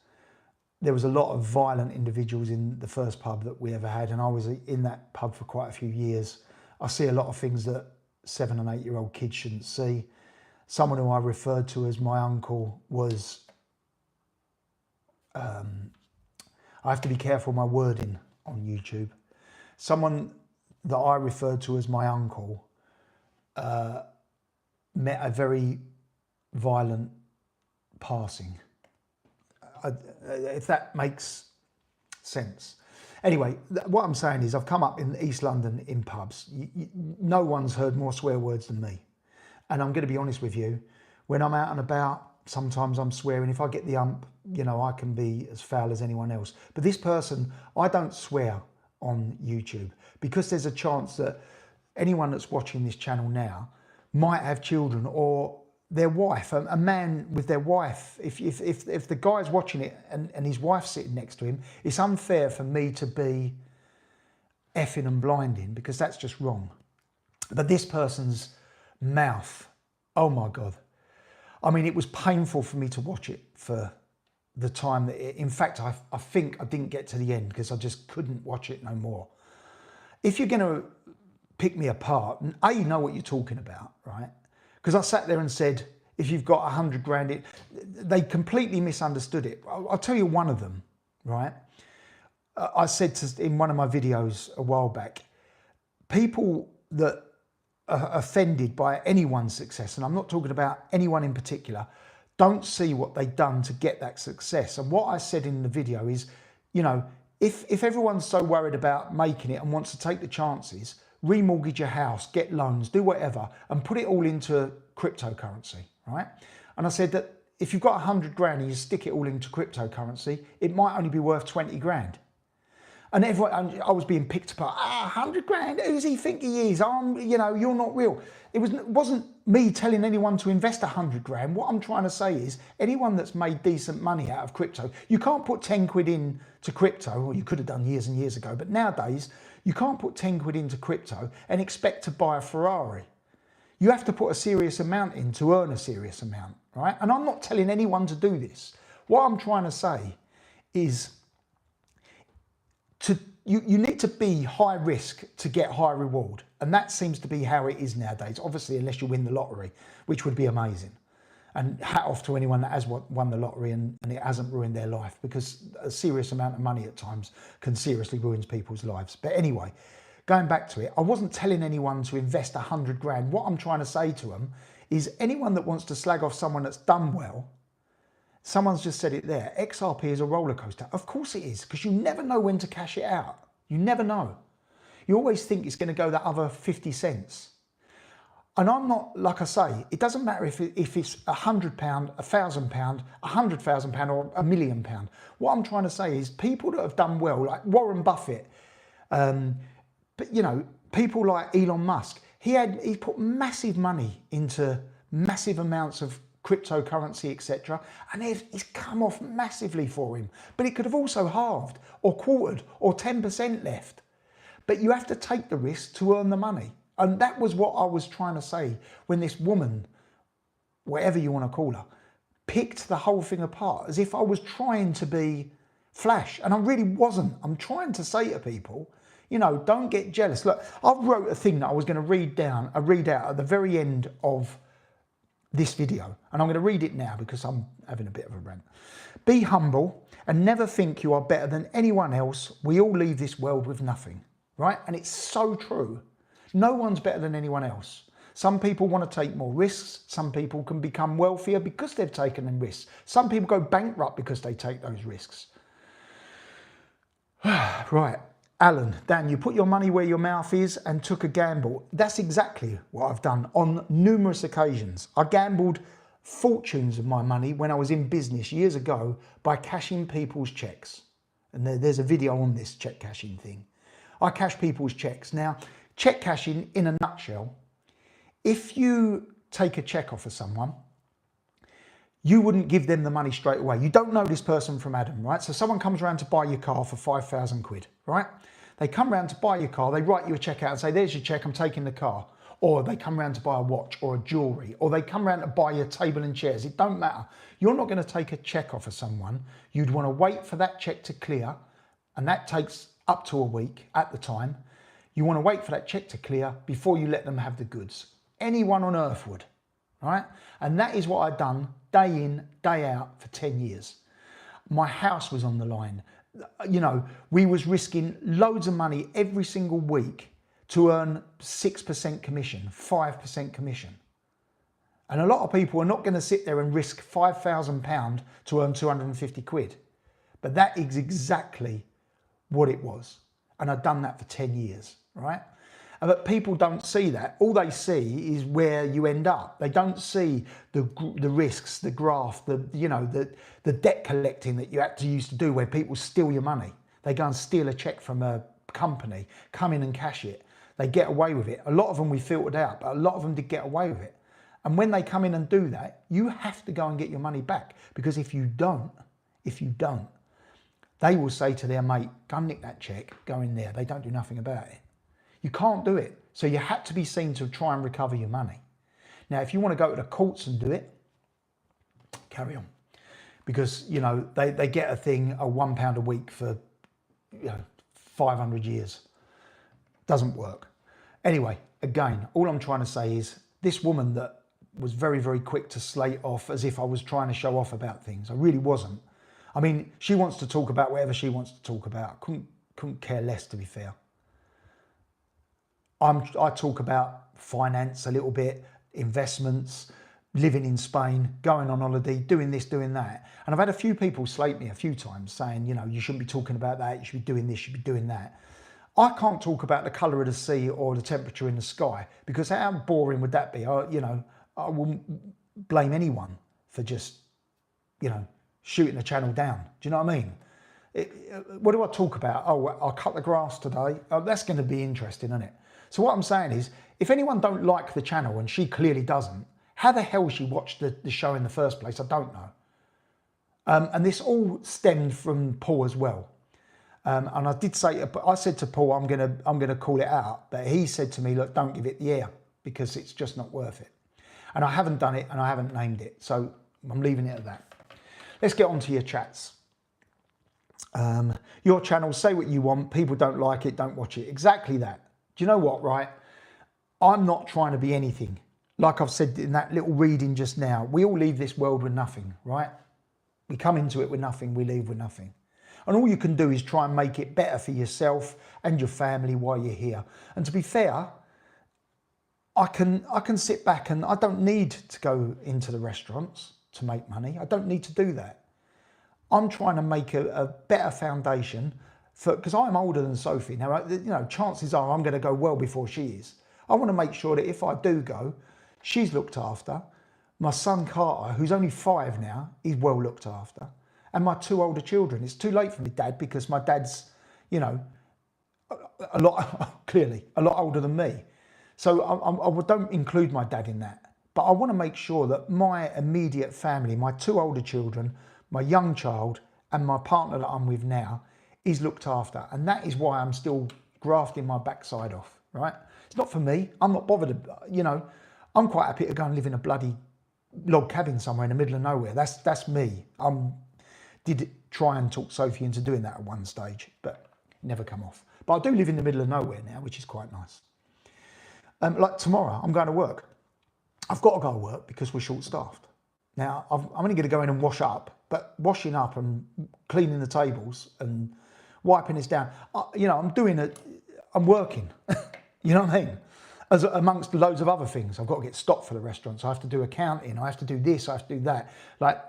There was a lot of violent individuals in the first pub that we ever had, and I was in that pub for quite a few years. I see a lot of things that 7 and 8 year old kids shouldn't see. Someone who I referred to as my uncle was, I have to be careful my wording on YouTube. Someone that I referred to as my uncle met a very violent passing. If that makes sense. Anyway, what I'm saying is I've come up in East London in pubs. No one's heard more swear words than me. And I'm going to be honest with you, when I'm out and about, sometimes I'm swearing. If I get the ump, you know, I can be as foul as anyone else. But this person, I don't swear on YouTube because there's a chance that anyone that's watching this channel now might have children or their wife, a man with their wife. If the guy's watching it and his wife's sitting next to him, it's unfair for me to be effing and blinding because that's just wrong. But this person's mouth, oh my God. I mean, it was painful for me to watch it for the time that in fact, I think I didn't get to the end because I just couldn't watch it no more. If you're going to pick me apart, you know what you're talking about, right? Because I sat there and said, if you've got 100 grand, they completely misunderstood it. I'll tell you one of them, right? I said in one of my videos a while back, people that are offended by anyone's success, and I'm not talking about anyone in particular, don't see what they've done to get that success. And what I said in the video is, you know, if everyone's so worried about making it and wants to take the chances, remortgage your house, get loans, do whatever, and put it all into cryptocurrency, right? And I said that if you've got 100 grand and you stick it all into cryptocurrency, it might only be worth 20 grand. And everyone, I was being picked apart. 100 grand, who does he think he is? You know, you're not real. It wasn't me telling anyone to invest 100 grand. What I'm trying to say is anyone that's made decent money out of crypto, you can't put 10 quid in to crypto, or you could have done years and years ago, but nowadays you can't put 10 quid into crypto and expect to buy a Ferrari. You have to put a serious amount in to earn a serious amount, right? And I'm not telling anyone to do this. What I'm trying to say is you need to be high risk to get high reward. And that seems to be how it is nowadays. Obviously, unless you win the lottery, which would be amazing. And hat off to anyone that has won the lottery and it hasn't ruined their life, because a serious amount of money at times can seriously ruin people's lives. But anyway, going back to it, I wasn't telling anyone to invest 100 grand. What I'm trying to say to them is anyone that wants to slag off someone that's done well, someone's just said it there, XRP is a roller coaster. Of course it is, because you never know when to cash it out. You never know. You always think it's going to go that other 50 cents. And I'm not, like I say, it doesn't matter if it's £100, £1,000, £100,000 or £1 million. What I'm trying to say is people that have done well, like Warren Buffett, but you know, people like Elon Musk, he put massive money into massive amounts of cryptocurrency, etc. And it's come off massively for him. But it could have also halved or quartered or 10% left. But you have to take the risk to earn the money. And that was what I was trying to say when this woman, whatever you want to call her, picked the whole thing apart as if I was trying to be flash. And I really wasn't. I'm trying to say to people, you know, don't get jealous. Look, I wrote a thing that I was going to read out at the very end of this video. And I'm going to read it now because I'm having a bit of a rant. Be humble and never think you are better than anyone else. We all leave this world with nothing, right? And it's so true. No one's better than anyone else. Some people want to take more risks. Some people can become wealthier because they've taken them risks. Some people go bankrupt because they take those risks. Right, Alan, Dan, you put your money where your mouth is and took a gamble. That's exactly what I've done on numerous occasions. I gambled fortunes of my money when I was in business years ago by cashing people's checks. And there's a video on this check cashing thing. I cash people's checks. Now, check cashing in a nutshell, if you take a check off of someone, you wouldn't give them the money straight away. You don't know this person from Adam, right? So someone comes around to buy your car for 5,000 quid, right? They come around to buy your car, they write you a check out and say, there's your check, I'm taking the car. Or they come around to buy a watch or a jewelry, or they come around to buy your table and chairs. It don't matter. You're not going to take a check off of someone. You'd want to wait for that check to clear, and that takes up to a week at the time. You want to wait for that check to clear before you let them have the goods. Anyone on earth would, right? And that is what I've done day in, day out for 10 years. My house was on the line. You know, we was risking loads of money every single week to earn 6% commission, 5% commission. And a lot of people are not going to sit there and risk £5,000 to earn 250 quid. But that is exactly what it was. And I've done that for 10 years, right? But people don't see that. All they see is where you end up. They don't see the risks, the graft, the debt collecting that you used to do where people steal your money. They go and steal a check from a company, come in and cash it. They get away with it. A lot of them we filtered out, but a lot of them did get away with it. And when they come in and do that, you have to go and get your money back, because if you don't, they will say to their mate, go and nick that check, go in there. They don't do nothing about it. You can't do it. So you had to be seen to try and recover your money. Now, if you want to go to the courts and do it, carry on. Because, you know, they get a thing, £1 a week for, 500 years. Doesn't work. Anyway, again, all I'm trying to say is this woman that was very, very quick to slate off as if I was trying to show off about things. I really wasn't. I mean, she wants to talk about whatever she wants to talk about. Couldn't care less, to be fair. I talk about finance a little bit, investments, living in Spain, going on holiday, doing this, doing that. And I've had a few people slate me a few times saying, you know, you shouldn't be talking about that, you should be doing this, you should be doing that. I can't talk about the colour of the sea or the temperature in the sky, because how boring would that be? I wouldn't blame anyone for just, shooting the channel down. Do you know what I mean? What do I talk about? Oh, I'll cut the grass today. Oh, that's going to be interesting, isn't it? So what I'm saying is, if anyone don't like the channel, and she clearly doesn't, how the hell she watched the show in the first place, I don't know. And this all stemmed from Paul as well. And I said to Paul, I'm gonna call it out, but he said to me, look, don't give it the air, because it's just not worth it. And I haven't done it, and I haven't named it, so I'm leaving it at that. Let's get on to your chats. Your channel, say what you want. People don't like it, don't watch it. Exactly that. Do you know what, right? I'm not trying to be anything. Like I've said in that little reading just now, we all leave this world with nothing, right? We come into it with nothing, we leave with nothing. And all you can do is try and make it better for yourself and your family while you're here. And to be fair, I can sit back, and I don't need to go into the restaurants to make money. I don't need to do that. I'm trying to make a better foundation because I'm older than Sophie. Now, chances are I'm going to go well before she is. I want to make sure that if I do go, she's looked after. My son Carter, who's only 5 now, is well looked after. And my 2 older children. It's too late for my dad, because my dad's, clearly a lot older than me. So I don't include my dad in that. But I want to make sure that my immediate family, my 2 older children, my young child, and my partner that I'm with now is looked after. And that is why I'm still grafting my backside off, right? It's not for me. I'm not bothered. I'm quite happy to go and live in a bloody log cabin somewhere in the middle of nowhere. That's me. Did try and talk Sophie into doing that at one stage, but never come off. But I do live in the middle of nowhere now, which is quite nice. Like tomorrow, I'm going to work. I've got to go to work because we're short-staffed. Now, I'm only going to go in and wash up, but washing up and cleaning the tables and wiping this down, I'm working. You know what I mean? as amongst loads of other things. I've got to get stock for the restaurants. I have to do accounting. I have to do this. I have to do that. Like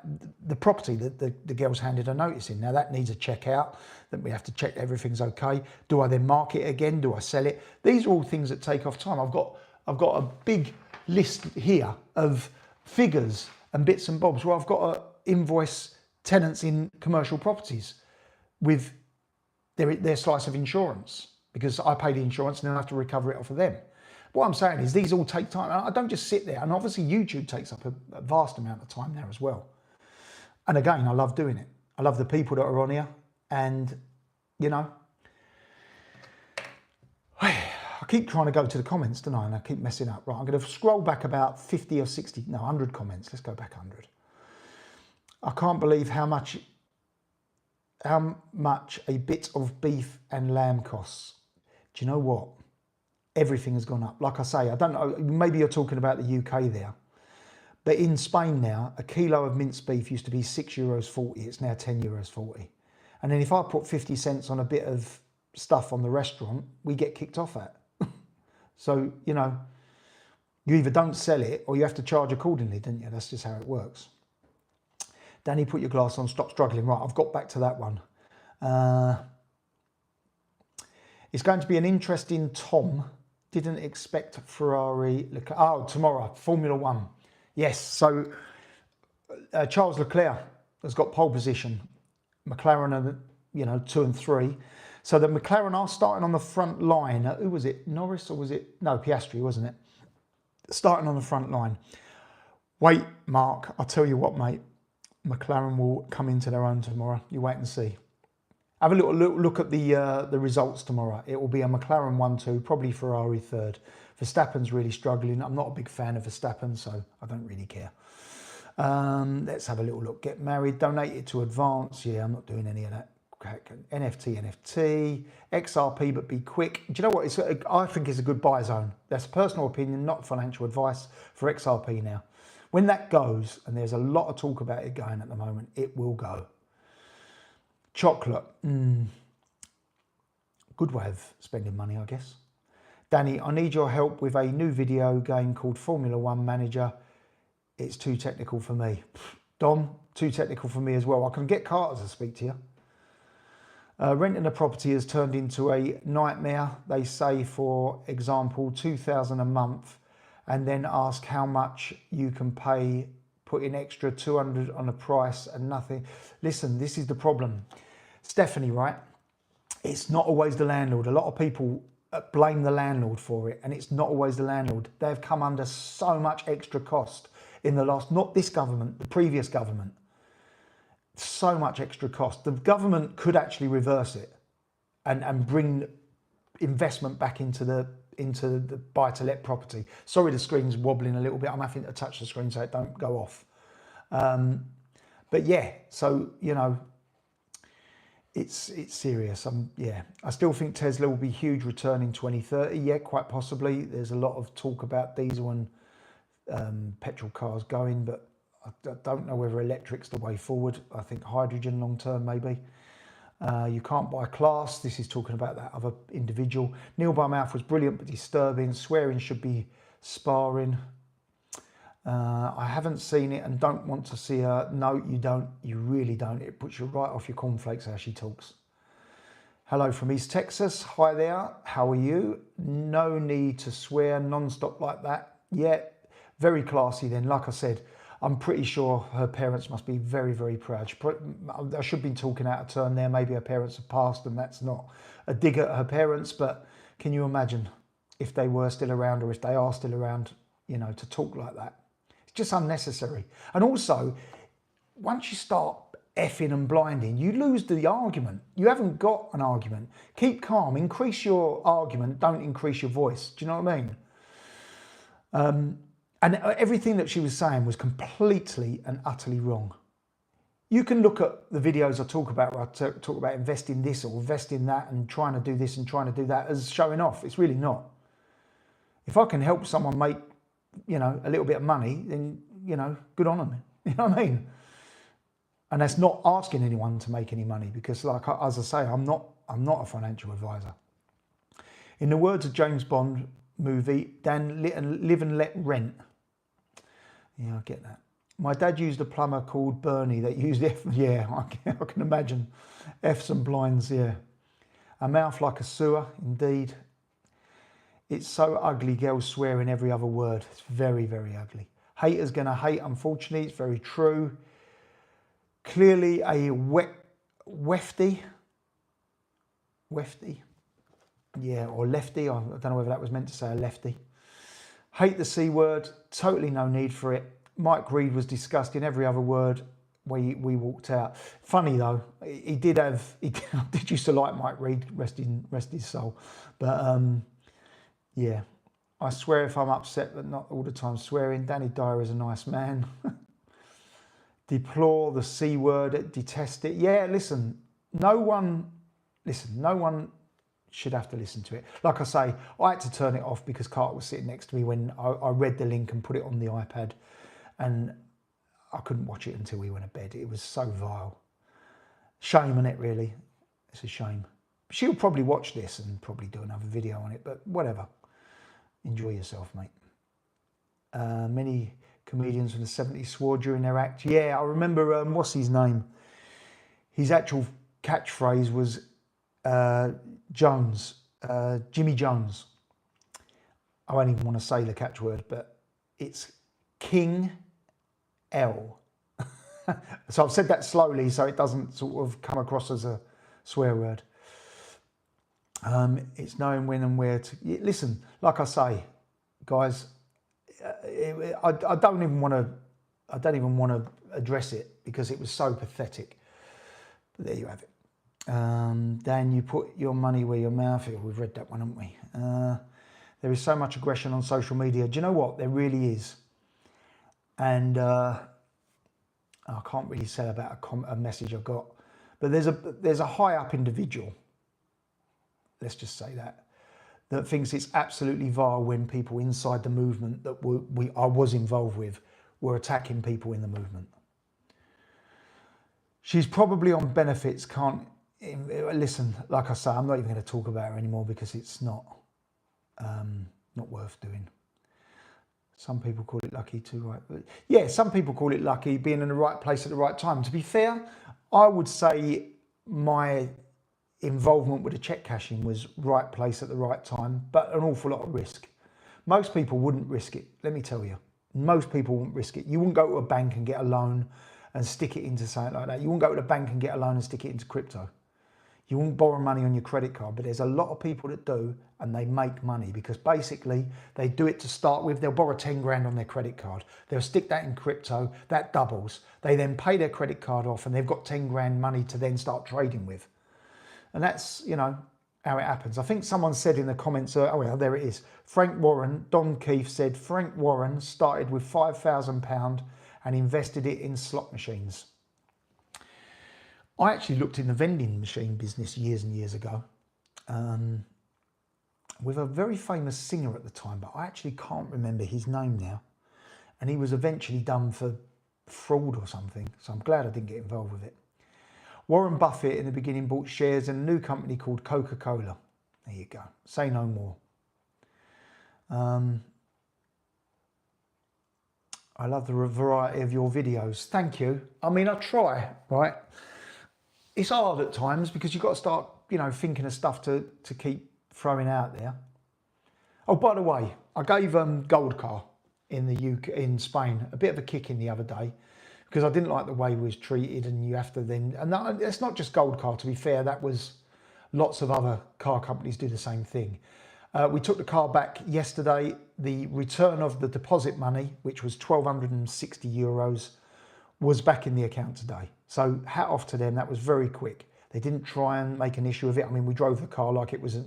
the property that the girls handed a notice in. Now that needs a check out. Then we have to check everything's okay. Do I then mark it again? Do I sell it? These are all things that take off time. I've got a big list here of figures and bits and bobs where I've got to invoice tenants in commercial properties with their slice of insurance, because I pay the insurance and then I have to recover it off of them. What I'm saying is these all take time. I don't just sit there, and obviously YouTube takes up a vast amount of time there as well. And again, I love doing it. I love the people that are on here, and you know, I keep trying to go to the comments, don't I? And I keep messing up. Right, I'm going to scroll back about 50 or 60, no, 100 comments. Let's go back 100. I can't believe how much a bit of beef and lamb costs. Do you know what? Everything has gone up. Like I say, I don't know, maybe you're talking about the UK there, but in Spain now, a kilo of minced beef used to be €6.40. It's now €10.40. And then if I put 50 cents on a bit of stuff on the restaurant, we get kicked off at. So, you know, you either don't sell it or you have to charge accordingly, don't you? That's just how it works. Danny, put your glass on, stop struggling. Right, I've got back to that one. It's going to be an interesting Tom. Didn't expect Ferrari. Oh, tomorrow, Formula One. Yes, so Charles Leclerc has got pole position. McLaren are, you know, 2 and 3. So the McLaren are starting on the front line. Who was it? Norris or was it? No, Piastri, wasn't it? Starting on the front line. Wait, Mark, I'll tell you what, mate. McLaren will come into their own tomorrow. You wait and see. Have a little look at the results tomorrow. It will be a McLaren 1-2, probably Ferrari 3rd. Verstappen's really struggling. I'm not a big fan of Verstappen, so I don't really care. Let's have a little look. Get married, donate it to Advance. Yeah, I'm not doing any of that. NFT, XRP, but be quick. Do you know what? I think it's a good buy zone. That's personal opinion, not financial advice for XRP now. When that goes, and there's a lot of talk about it going at the moment, it will go. Chocolate, good way of spending money, I guess. Danny, I need your help with a new video game called Formula One Manager. It's too technical for me. Dom, too technical for me as well. I can get Carter to speak to you. Renting a property has turned into a nightmare. They say, for example, $2,000 a month, and then ask how much you can pay, put in extra 200 on the price and nothing. Listen, this is the problem. Stephanie, right? It's not always the landlord. A lot of people blame the landlord for it, and it's not always the landlord. They've come under so much extra cost in the last, not this government, the previous government. So much extra cost. The government could actually reverse it and bring investment back into the buy-to-let property. Sorry, the screen's wobbling a little bit. I'm having to touch the screen so it don't go off. But yeah, so, you know, it's serious. Yeah, I still think Tesla will be huge return in 2030. Yeah, quite possibly. There's a lot of talk about diesel and petrol cars going, but I don't know whether electric's the way forward. I think hydrogen long term, maybe. You can't buy class. This is talking about that other individual. Neil by mouth was brilliant but disturbing. Swearing should be sparring. I haven't seen it and don't want to see her. No, you don't. You really don't. It puts you right off your cornflakes how she talks. Hello from East Texas. Hi there. How are you? No need to swear non-stop like that. Yeah, very classy then. Like I said, I'm pretty sure her parents must be very, very proud. I should be talking out of turn there. Maybe her parents have passed, and that's not a dig at her parents, but can you imagine if they were still around, or if they are still around, you know, to talk like that? It's just unnecessary. And also, once you start effing and blinding, you lose the argument. You haven't got an argument. Keep calm, increase your argument, don't increase your voice. Do you know what I mean? And everything that she was saying was completely and utterly wrong. You can look at the videos I talk about, where I talk about investing this or investing that and trying to do this and trying to do that as showing off. It's really not. If I can help someone make, you know, a little bit of money, then, you know, good on them. You know what I mean? And that's not asking anyone to make any money, because, like, as I say, I'm not a financial advisor. In the words of James Bond, movie. Dan, Live and Let Rent. Yeah, I get that. My dad used a plumber called Bernie that used F. Yeah, I can imagine. F's and blinds, yeah. A mouth like a sewer, indeed. It's so ugly, girls swearing every other word. It's very, very ugly. Haters gonna hate, unfortunately. It's very true. Clearly a wefty. Yeah, or lefty. I don't know whether that was meant to say a lefty. Hate the C word. Totally no need for it. Mike Reed was discussed in every other word. We walked out. Funny though, he did have. I did used to like Mike Reed, rest his soul. But yeah, I swear if I'm upset, but not all the time swearing. Danny Dyer is a nice man. Deplore the C word, detest it. Yeah, listen, no one should have to listen to it. Like I say, I had to turn it off because Carter was sitting next to me when I read the link and put it on the iPad, and I couldn't watch it until we went to bed. It was so vile. Shame on it, really. It's a shame. She'll probably watch this and probably do another video on it, but whatever. Enjoy yourself, mate. Many comedians from the 70s swore during their act. Yeah, I remember, what's his name? His actual catchphrase was Jones, Jimmy Jones. I won't even want to say the catchword, but it's King L. So I've said that slowly so it doesn't sort of come across as a swear word. It's knowing when and where to listen. Like I say, guys, I don't even want to address it because it was so pathetic. But there you have it. Dan, you put your money where your mouth is. We've read that one, haven't we? There is so much aggression on social media. Do you know what? There really is. And I can't really say about a message I've got, but there's a high up individual, let's just say that thinks it's absolutely vile when people inside the movement that I was involved with were attacking people in the movement. She's probably on benefits. Listen, like I say, I'm not even going to talk about her anymore because it's not worth doing. Some people call it lucky too, right? Yeah, some people call it lucky, being in the right place at the right time. To be fair, I would say my involvement with the check cashing was right place at the right time, but an awful lot of risk. Most people wouldn't risk it, let me tell you. Most people wouldn't risk it. You wouldn't go to a bank and get a loan and stick it into something like that. You wouldn't go to the bank and get a loan and stick it into crypto. You won't borrow money on your credit card, but there's a lot of people that do, and they make money because basically they do it to start with. They'll borrow 10 grand on their credit card. They'll stick that in crypto, that doubles. They then pay their credit card off and they've got 10 grand money to then start trading with. And that's, how it happens. I think someone said in the comments, oh yeah, there it is. Frank Warren, Don Keefe said, Frank Warren started with £5,000 and invested it in slot machines. I actually looked in the vending machine business years and years ago with a very famous singer at the time, but I actually can't remember his name now. And he was eventually done for fraud or something. So I'm glad I didn't get involved with it. Warren Buffett in the beginning bought shares in a new company called Coca-Cola. There you go. Say no more. I love the variety of your videos. Thank you. I mean, I try, right? It's hard at times because you've got to start, thinking of stuff to keep throwing out there. Oh, by the way, I gave Goldcar in the UK, in Spain, a bit of a kick in the other day because I didn't like the way he was treated, and you have to then, and it's not just Goldcar, to be fair, that was lots of other car companies do the same thing. We took the car back yesterday. The return of the deposit money, which was 1,260 euros, was back in the account today. So hat off to them, that was very quick. They didn't try and make an issue of it. I mean, we drove the car like it was,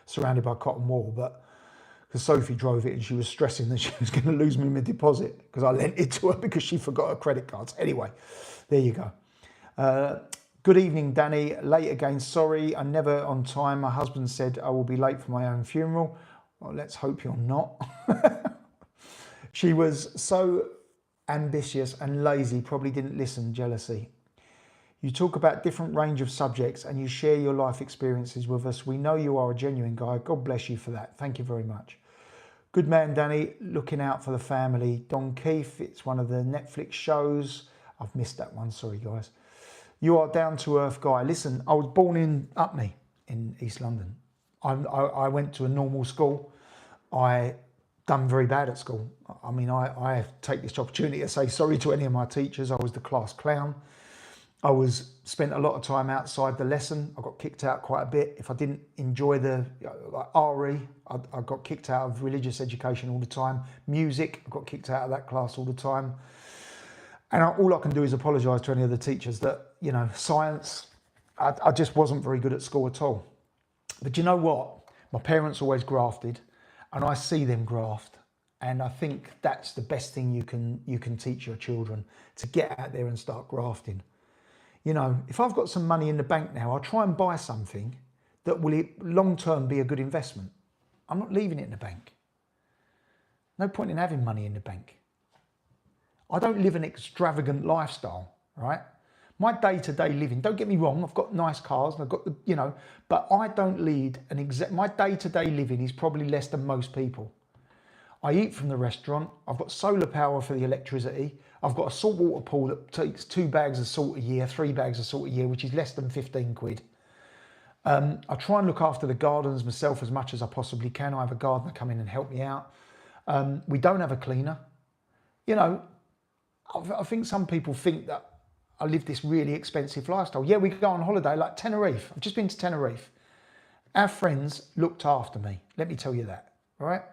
surrounded by cotton wool, but because Sophie drove it and she was stressing that she was going to lose me my deposit because I lent it to her because she forgot her credit cards. Anyway, there you go. Good evening, Danny. Late again, sorry, I'm never on time. My husband said I will be late for my own funeral. Well, let's hope you're not. She was so ambitious and lazy, probably didn't listen, jealousy. You talk about different range of subjects and you share your life experiences with us. We know you are a genuine guy. God bless you for that. Thank you very much. Good man, Danny, looking out for the family. Don Keith, it's one of the Netflix shows. I've missed that one, sorry guys. You are down to earth guy. Listen, I was born in Upney in East London. I went to a normal school. I done very bad at school. I mean, I take this opportunity to say sorry to any of my teachers. I was the class clown. I spent a lot of time outside the lesson. I got kicked out quite a bit. If I didn't enjoy the like RE, I got kicked out of religious education all the time. Music, I got kicked out of that class all the time. And all I can do is apologise to any of the teachers that, you know, science, I just wasn't very good at school at all. But you know what? My parents always grafted, and I see them graft. And I think that's the best thing you can teach your children, to get out there and start grafting. You know, if I've got some money in the bank now, I'll try and buy something that will long-term be a good investment. I'm not leaving it in the bank. No point in having money in the bank. I don't live an extravagant lifestyle, right? My day-to-day living, don't get me wrong, I've got nice cars and I've got the, you know, but I don't lead my day-to-day living is probably less than most people. I eat from the restaurant. I've got solar power for the electricity. I've got a saltwater pool that takes 2 bags of salt a year, 3 bags of salt a year, which is less than 15 quid. I try and look after the gardens myself as much as I possibly can. I have a gardener come in and help me out. We don't have a cleaner. You know, I think some people think that I live this really expensive lifestyle. Yeah, we could go on holiday like Tenerife. I've just been to Tenerife. Our friends looked after me. Let me tell you that, all right?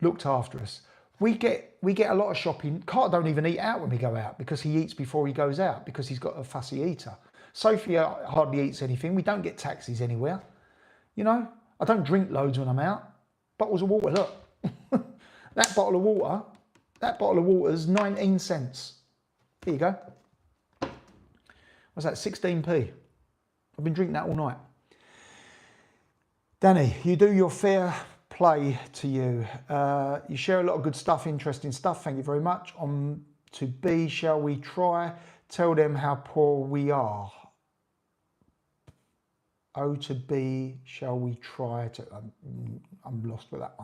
Looked after us. We get a lot of shopping. Carter don't even eat out when we go out because he eats before he goes out because he's got a fussy eater. Sophia hardly eats anything. We don't get taxis anywhere. You know, I don't drink loads when I'm out. Bottles of water, look. That bottle of water is 19 cents. Here you go. What's that, 16p? I've been drinking that all night. Danny, you do your fair play to you. You share a lot of good stuff, interesting stuff. Thank you very much. On to B, shall we try? Tell them how poor we are. O to B, shall we try to... I'm lost with that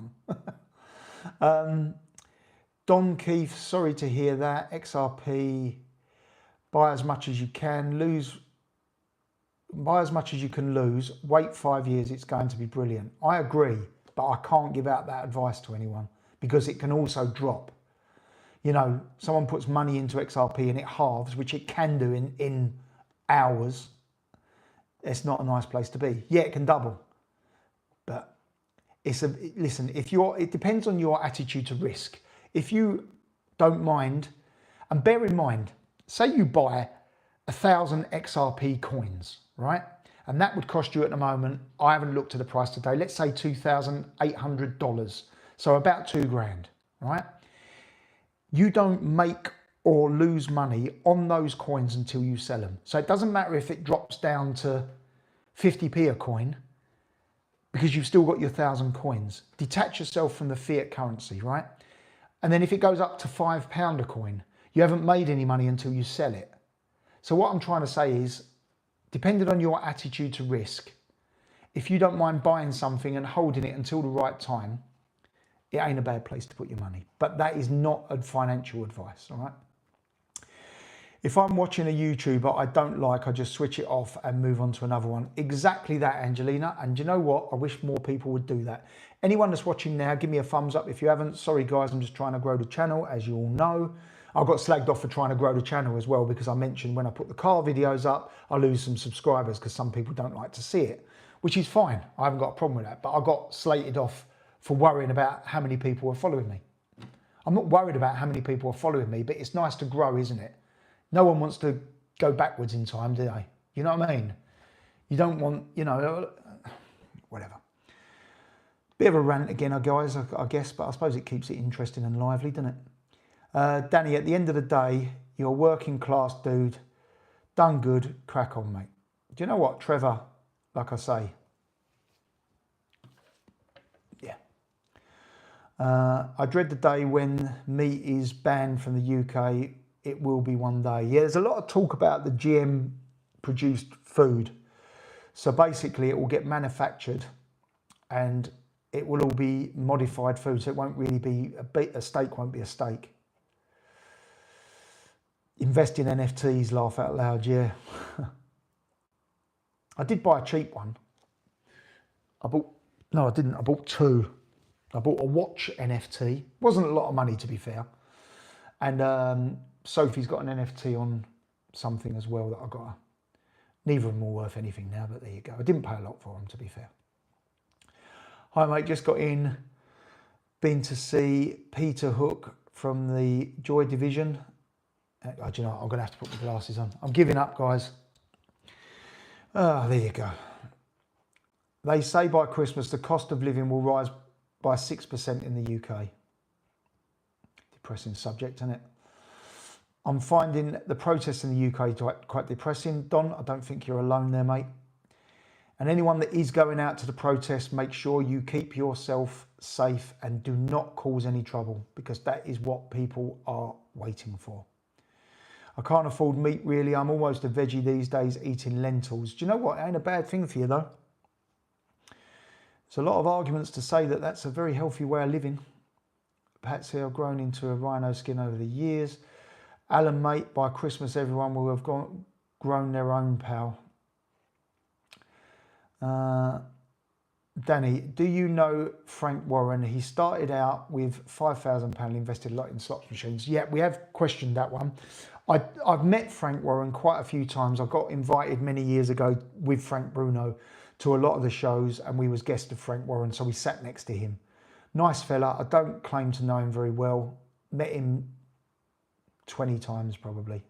one. Don Keith, sorry to hear that. XRP, buy as much as you can, buy as much as you can lose. Wait 5 years, it's going to be brilliant. I agree, but I can't give out that advice to anyone because it can also drop. You know, someone puts money into XRP and it halves, which it can do in hours. It's not a nice place to be. Yeah, it can double, but listen, it depends on your attitude to risk. If you don't mind, and bear in mind, say you buy 1,000 XRP coins, right? And that would cost you at the moment, I haven't looked at the price today, let's say $2,800. So about 2 grand, right? You don't make or lose money on those coins until you sell them. So it doesn't matter if it drops down to 50p a coin because you've still got your 1,000 coins. Detach yourself from the fiat currency, right? And then if it goes up to £5 a coin, you haven't made any money until you sell it. So what I'm trying to say is, depending on your attitude to risk, if you don't mind buying something and holding it until the right time, it ain't a bad place to put your money. But that is not a financial advice, all right? If I'm watching a YouTuber I don't like, I just switch it off and move on to another one. Exactly that, Angelina. And you know what? I wish more people would do that. Anyone that's watching now, give me a thumbs up if you haven't. Sorry guys, I'm just trying to grow the channel, as you all know. I got slagged off for trying to grow the channel as well because I mentioned when I put the car videos up, I lose some subscribers because some people don't like to see it, which is fine. I haven't got a problem with that, but I got slated off for worrying about how many people are following me. I'm not worried about how many people are following me, but it's nice to grow, isn't it? No one wants to go backwards in time, do they? You know what I mean? You don't want, you know, whatever. Bit of a rant again, guys, I guess, but I suppose it keeps it interesting and lively, doesn't it? Danny, at the end of the day, you're a working class dude. Done good, crack on, mate. Do you know what, Trevor? Like I say, yeah. I dread the day when meat is banned from the UK. It will be one day. Yeah, there's a lot of talk about the GM produced food. So basically it will get manufactured and it will all be modified food, so it won't really be a steak won't be a steak. Invest in NFTs, laugh out loud, yeah. I did buy a cheap one. I bought two. I bought a watch NFT. Wasn't a lot of money, to be fair. And Sophie's got an NFT on something as well that I got. Neither of them are worth anything now, but there you go. I didn't pay a lot for them, to be fair. Hi, mate. Just got in. Been to see Peter Hook from the Joy Division. Do you know what? I'm going to have to put my glasses on. I'm giving up, guys. There you go. They say by Christmas the cost of living will rise by 6% in the UK. Depressing subject, isn't it? I'm finding the protests in the UK quite depressing. Don, I don't think you're alone there, mate. And anyone that is going out to the protest, make sure you keep yourself safe and do not cause any trouble, because that is what people are waiting for. I can't afford meat, really. I'm almost a veggie these days, eating lentils. Do you know what? It ain't a bad thing for you, though. There's a lot of arguments to say that that's a very healthy way of living. Patsy, I've grown into a rhino skin over the years. Alan, mate, by Christmas everyone will have grown their own, pal. Danny, do you know Frank Warren? He started out with £5,000, invested a lot in slots machines. Yeah, we have questioned that one. I've met Frank Warren quite a few times. I got invited many years ago with Frank Bruno to a lot of the shows, and we was guests of Frank Warren, so we sat next to him. Nice fella. I don't claim to know him very well. Met him 20 times probably,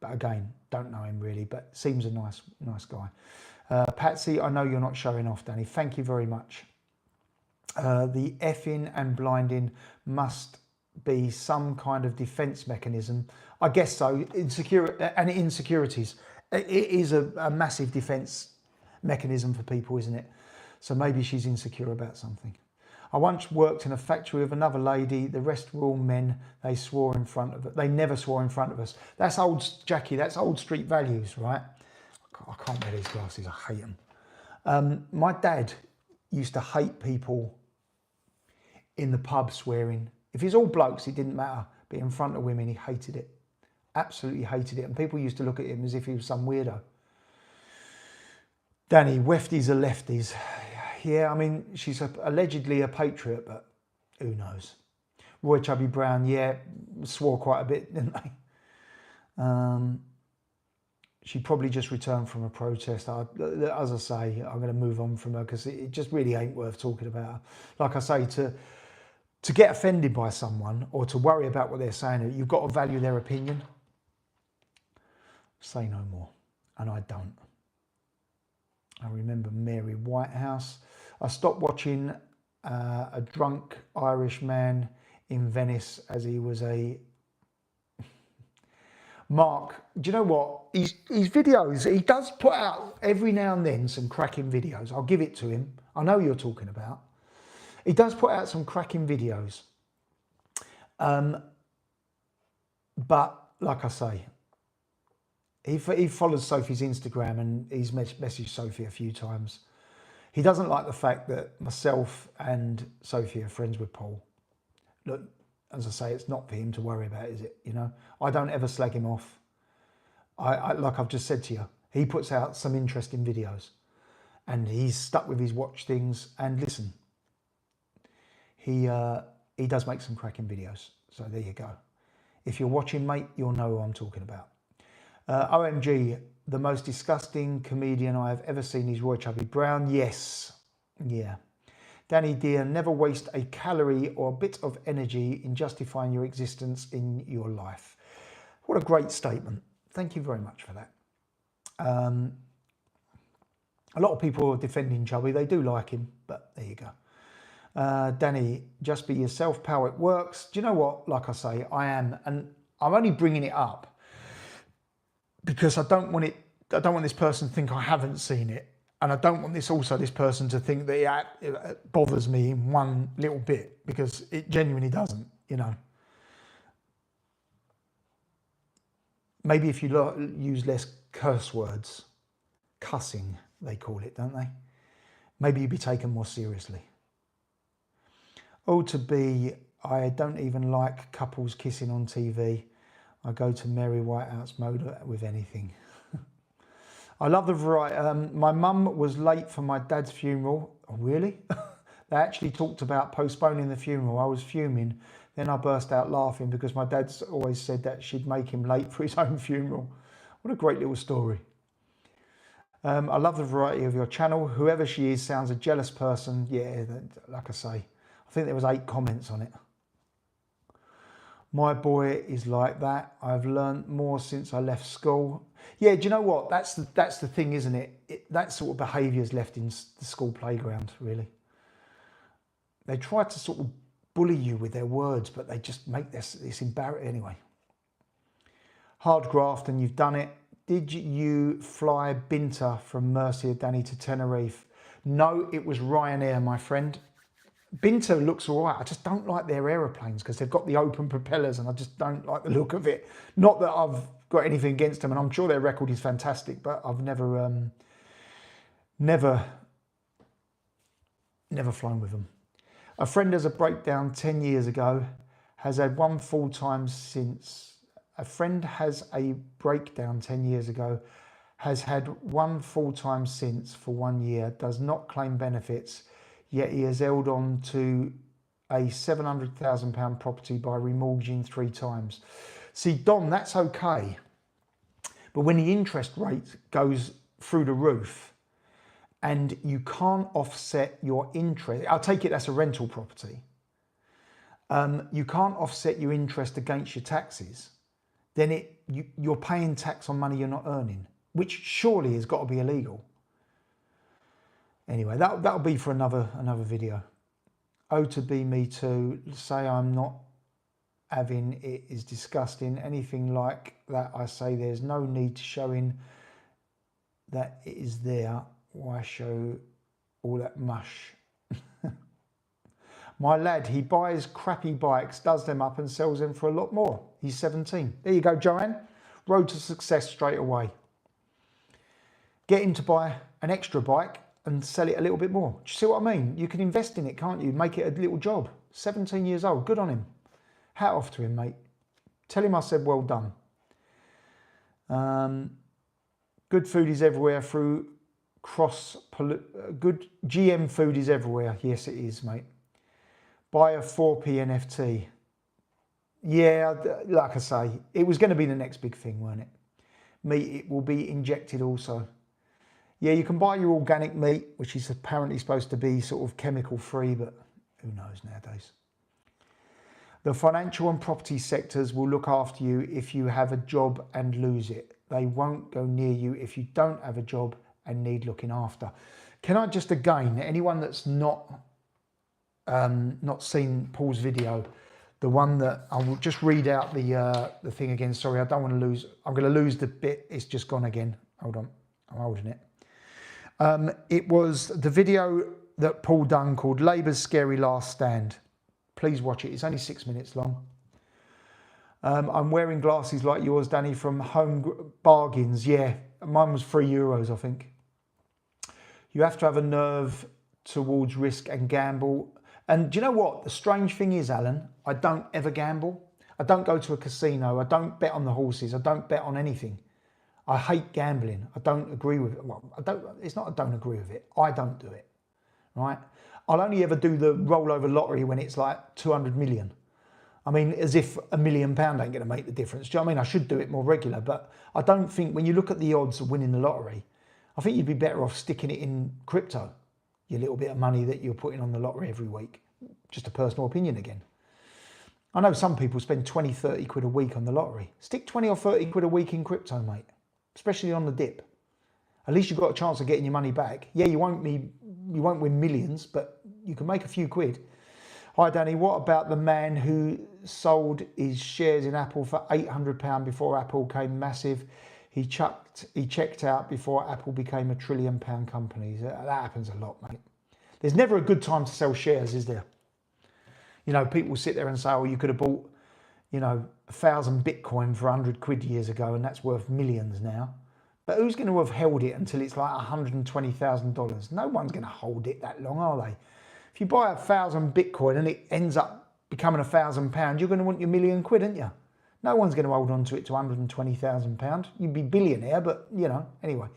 but again, don't know him really, but seems a nice guy. Patsy, I know you're not showing off, Danny. Thank you very much. The effing and blinding must be some kind of defense mechanism. I guess so. Insecurities. It is a massive defense mechanism for people, isn't it? So maybe she's insecure about something. I once worked in a factory with another lady. The rest were all men. They swore in front of us. They never swore in front of us. That's old, Jackie. That's old street values, right? I can't wear these glasses. I hate them. My dad used to hate people in the pub swearing. If it's all blokes, it didn't matter. But in front of women, he hated it. Absolutely hated it. And people used to look at him as if he was some weirdo. Danny, wefties are lefties. Yeah, I mean, she's allegedly a patriot, but who knows? Roy Chubby Brown, yeah, swore quite a bit, didn't they? She probably just returned from a protest. As I say, I'm going to move on from her because it just really ain't worth talking about her. Like I say, to get offended by someone or to worry about what they're saying, you've got to value their opinion. Say no more. And I don't. I remember Mary Whitehouse. I stopped watching a drunk Irish man in Venice as he was a... Mark, do you know what? His videos, he does put out every now and then some cracking videos. I'll give it to him. I know you're talking about. He does put out some cracking videos. But like I say, he follows Sophie's Instagram and he's messaged Sophie a few times. He doesn't like the fact that myself and Sophie are friends with Paul. Look, as I say, it's not for him to worry about, is it? You know, I don't ever slag him off. I like I've just said to you, he puts out some interesting videos and he's stuck with his watch things. And listen, he does make some cracking videos. So there you go. If you're watching, mate, you'll know who I'm talking about. OMG, the most disgusting comedian I have ever seen is Roy Chubby Brown. Yes. Yeah. Danny dear, never waste a calorie or a bit of energy in justifying your existence in your life. What a great statement. Thank you very much for that. A lot of people are defending Chubby. They do like him, but there you go. Danny, just be yourself, pal. It works. Do you know what? Like I say, I am, and I'm only bringing it up because I don't want this person to think I haven't seen it. And I don't want this person to think that it bothers me in one little bit, because it genuinely doesn't, you know. Maybe if you use less curse words, cussing, they call it, don't they? Maybe you'd be taken more seriously. Oh, to be, I don't even like couples kissing on TV. I go to Mary Whitehouse mode with anything. I love the variety. My mum was late for my dad's funeral. Oh, really? They actually talked about postponing the funeral. I was fuming. Then I burst out laughing because my dad's always said that she'd make him late for his own funeral. What a great little story. I love the variety of your channel. Whoever she is sounds a jealous person. Yeah, like I say, I think there was 8 comments on it. My boy is like that. I've learned more since I left school. Yeah, do you know what? That's the thing, isn't it? That sort of behaviour is left in the school playground, really. They try to sort of bully you with their words, but they just make this embarrassing anyway. Hard graft, and you've done it. Did you fly Binter from Murcia, Danny, to Tenerife? No, it was Ryanair, my friend. Binter looks all right. I just don't like their aeroplanes because they've got the open propellers and I just don't like the look of it. Not that I've got anything against them, and I'm sure their record is fantastic, but I've never flown with them. A friend has a breakdown 10 years ago, has had one full-time since. A friend has a breakdown 10 years ago, has had one full-time since for 1 year, does not claim benefits, yet he has held on to a £700,000 property by remortgaging 3 times. See, Don, that's okay. But when the interest rate goes through the roof and you can't offset your interest, I'll take it that's a rental property. You can't offset your interest against your taxes, then you're paying tax on money you're not earning, which surely has got to be illegal. Anyway, that'll be for another video. Oh, to be me too. Say I'm not having it is disgusting. Anything like that, I say there's no need to showing that it is there. Why show all that mush? My lad, he buys crappy bikes, does them up and sells them for a lot more. He's 17. There you go, Joanne. Road to success straight away. Get him to buy an extra bike and sell it a little bit more. Do you see what I mean? You can invest in it, can't you? Make it a little job. 17 years old, good on him. Hat off to him, mate. Tell him I said well done. Good food is everywhere through good GM food is everywhere. Yes, it is, mate. Buy a 4p NFT. Yeah, like I say, it was going to be the next big thing, weren't it? Meat, it will be injected also. Yeah, you can buy your organic meat, which is apparently supposed to be sort of chemical free, but who knows nowadays. The financial and property sectors will look after you if you have a job and lose it. They won't go near you if you don't have a job and need looking after. Can I just again, anyone that's not seen Paul's video, the one that I will just read out the thing again. Sorry, I don't want to lose. I'm going to lose the bit. It's just gone again. Hold on, I'm holding it. It was the video that Paul done called Labour's Scary Last Stand. Please watch it. It's only 6 minutes long. I'm wearing glasses like yours, Danny, from Home Bargains. Yeah, mine was €3, I think. You have to have a nerve towards risk and gamble. And do you know what? The strange thing is, Alan, I don't ever gamble. I don't go to a casino. I don't bet on the horses. I don't bet on anything. I hate gambling. I don't agree with it. Well, it's not I don't agree with it. I don't do it, right? I'll only ever do the rollover lottery when it's like 200 million. I mean, as if £1 million ain't going to make the difference. Do you know what I mean? I should do it more regular, but I don't think when you look at the odds of winning the lottery, I think you'd be better off sticking it in crypto, your little bit of money that you're putting on the lottery every week. Just a personal opinion again. I know some people spend 20, 30 quid a week on the lottery. Stick 20 or 30 quid a week in crypto, mate, especially on the dip. At least you've got a chance of getting your money back. Yeah, you won't win millions, but you can make a few quid. Hi, Danny. What about the man who sold his shares in Apple for £800 before Apple came massive? He checked out before Apple became £1 trillion company. That happens a lot, mate. There's never a good time to sell shares, is there? You know, people sit there and say, oh, you could have bought, 1,000 Bitcoin for 100 quid years ago and that's worth millions now. But who's going to have held it until it's like $120,000? No one's going to hold it that long, are they? If you buy 1,000 Bitcoin and it ends up becoming £1,000, you're going to want your £1,000,000, aren't you? No one's going to hold on to it to £120,000. You'd be billionaire, but you know, anyway.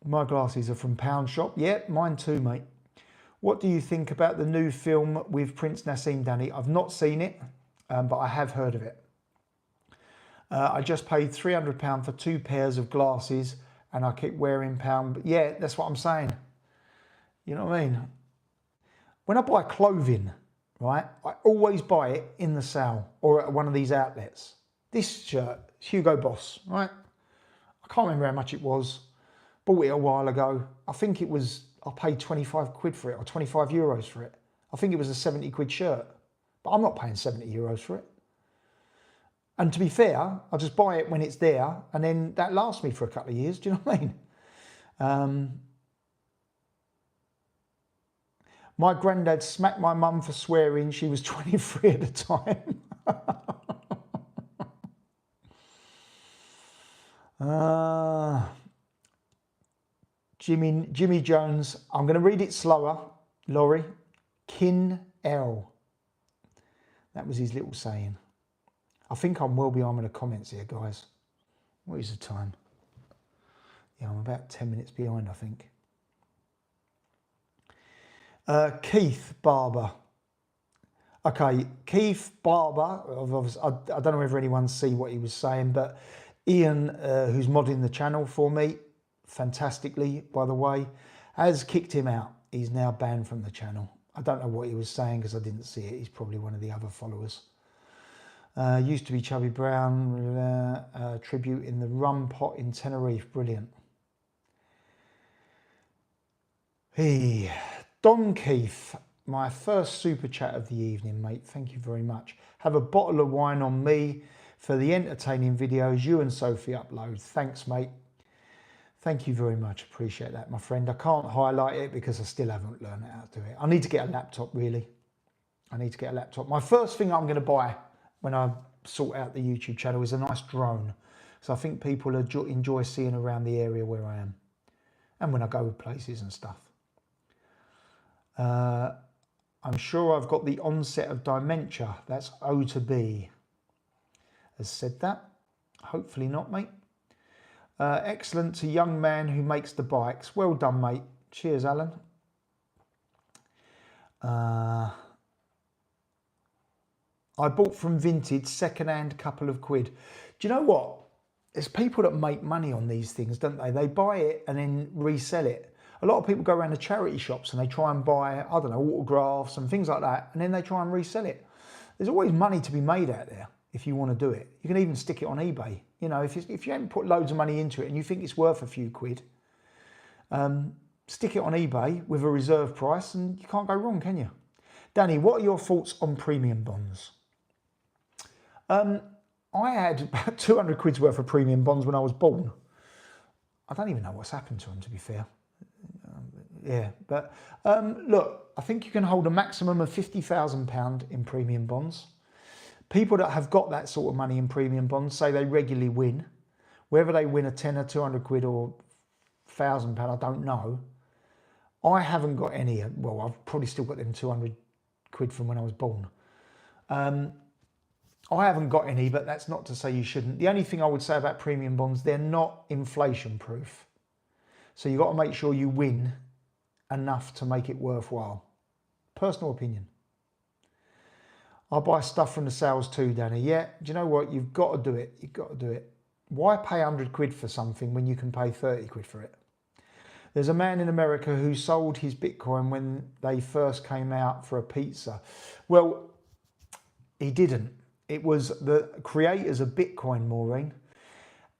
My glasses are from Pound Shop. Yeah, mine too, mate. What do you think about the new film with Prince Nassim, Danny? I've not seen it, but I have heard of it. I just paid £300 for 2 pairs of glasses and I keep wearing pound. Yeah, that's what I'm saying. You know what I mean? When I buy clothing, right, I always buy it in the sale or at one of these outlets. This shirt, Hugo Boss, right? I can't remember how much it was. Bought it a while ago. I think it was, I paid 25 quid for it or 25 euros for it. I think it was a 70 quid shirt, but I'm not paying 70 euros for it. And to be fair, I'll just buy it when it's there and then that lasts me for a couple of years. Do you know what I mean? My granddad smacked my mum for swearing. She was 23 at the time. Jimmy Jones. I'm going to read it slower, Laurie. Kin L. That was his little saying. I think I'm well behind the comments here, guys. What is the time? Yeah, I'm about 10 minutes behind, I think. Keith Barber. Okay, Keith Barber. I don't know whether anyone's seen what he was saying, but Ian, who's modding the channel for me, fantastically, by the way, has kicked him out. He's now banned from the channel. I don't know what he was saying because I didn't see it. He's probably one of the other followers. Used to be Chubby Brown, tribute in the rum pot in Tenerife. Brilliant. Hey, Don Keith, my first super chat of the evening, mate. Thank you very much. Have a bottle of wine on me for the entertaining videos you and Sophie upload. Thanks, mate. Thank you very much. Appreciate that, my friend. I can't highlight it because I still haven't learned how to do it. I need to get a laptop, really. I need to get a laptop. My first thing I'm going to buy when I sort out the YouTube channel is a nice drone. So I think people enjoy seeing around the area where I am. And when I go places and stuff. I'm sure I've got the onset of dementia. That's O to B. Has said that. Hopefully not, mate. Excellent to young man who makes the bikes. Well done, mate. Cheers, Alan. I bought from Vinted, second-hand, couple of quid. Do you know what? There's people that make money on these things, don't they? They buy it and then resell it. A lot of people go around to charity shops and they try and buy, I don't know, autographs and things like that, and then they try and resell it. There's always money to be made out there if you want to do it. You can even stick it on eBay. You know, if you haven't put loads of money into it and you think it's worth a few quid, stick it on eBay with a reserve price and you can't go wrong, can you? Danny, what are your thoughts on premium bonds? I had about 200 quid's worth of premium bonds when I was born. I don't even know what's happened to them, to be fair. Yeah, but look, I think you can hold a maximum of £50,000 in premium bonds. People that have got that sort of money in premium bonds say they regularly win. Whether they win a 10 or 200 quid or £1,000, I don't know. I haven't got any. Well, I've probably still got them 200 quid from when I was born. I haven't got any, but that's not to say you shouldn't. The only thing I would say about premium bonds, they're not inflation proof. So you've got to make sure you win enough to make it worthwhile. Personal opinion. I buy stuff from the sales too, Danny. Yeah, do you know what? You've got to do it. You've got to do it. Why pay 100 quid for something when you can pay 30 quid for it? There's a man in America who sold his Bitcoin when they first came out for a pizza. Well, he didn't. It was the creators of Bitcoin, Maureen.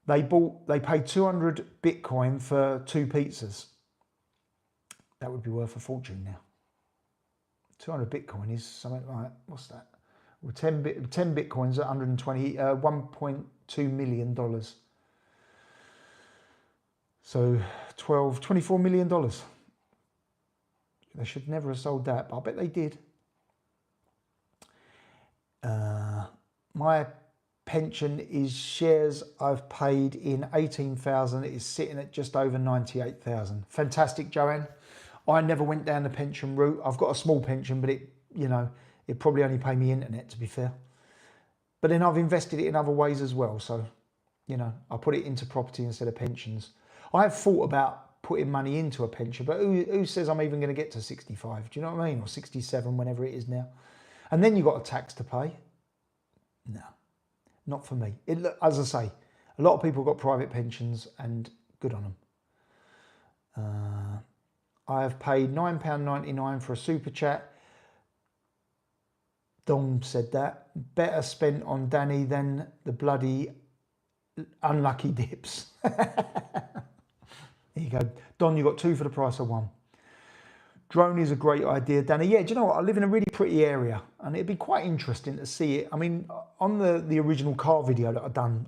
They paid 200 Bitcoin for 2 pizzas. That would be worth a fortune now. 200 Bitcoin is something like, what's that? Well, 10 Bitcoins at 1.2 million dollars. So $24 million. They should never have sold that, but I bet they did. My pension is shares I've paid in 18,000. It is sitting at just over 98,000. Fantastic, Joanne. I never went down the pension route. I've got a small pension, but it probably only pay me internet, to be fair. But then I've invested it in other ways as well. So, I put it into property instead of pensions. I have thought about putting money into a pension, but who says I'm even going to get to 65? Do you know what I mean? Or 67, whenever it is now. And then you've got a tax to pay. No, not for me. As I say, a lot of people got private pensions and good on them. I have paid £9.99 for a super chat. Dom said that. Better spent on Danny than the bloody unlucky dips. There you go. Don, you got 2 for the price of 1. Drone is a great idea, Danny. Yeah, do you know what? I live in a really pretty area and it'd be quite interesting to see it. I mean, on the original car video that I'd done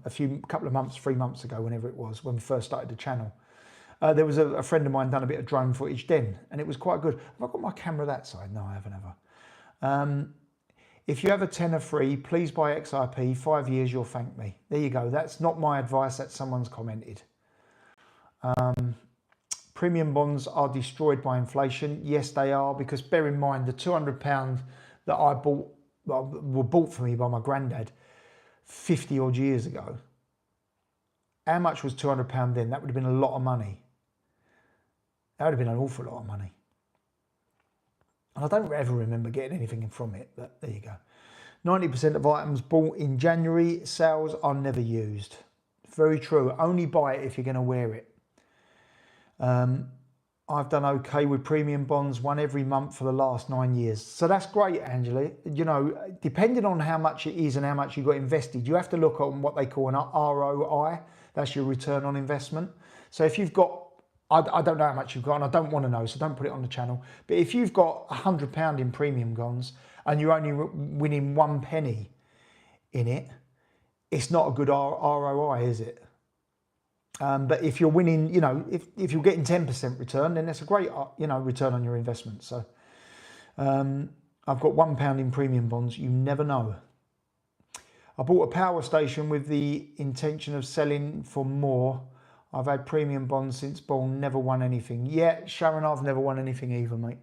couple of months, 3 months ago, whenever it was, when we first started the channel, there was a friend of mine done a bit of drone footage then and it was quite good. Have I got my camera that side? No, I haven't ever. If you have a tenner free, please buy XRP. 5 years, you'll thank me. There you go. That's not my advice. That's someone's commented. Premium bonds are destroyed by inflation. Yes, they are, because bear in mind the £200 that I bought, were bought for me by my granddad 50 odd years ago. How much was £200 then? That would have been a lot of money. That would have been an awful lot of money. And I don't ever remember getting anything from it, but there you go. 90% of items bought in January, sales are never used. Very true. Only buy it if you're going to wear it. I've done okay with premium bonds, one every month for the last 9 years. So that's great, Angela. Depending on how much it is and how much you got invested, you have to look on what they call an ROI. That's your return on investment. So if you've got, I don't know how much you've got and I don't want to know, so don't put it on the channel. But if you've got £100 in premium bonds and you're only winning 1 penny in it, it's not a good ROI, is it? But if you're winning, if you're getting 10% return, then that's a great, return on your investment. So I've got £1 in premium bonds. You never know. I bought a power station with the intention of selling for more. I've had premium bonds since born, never won anything. Yeah, Sharon, I've never won anything either, mate.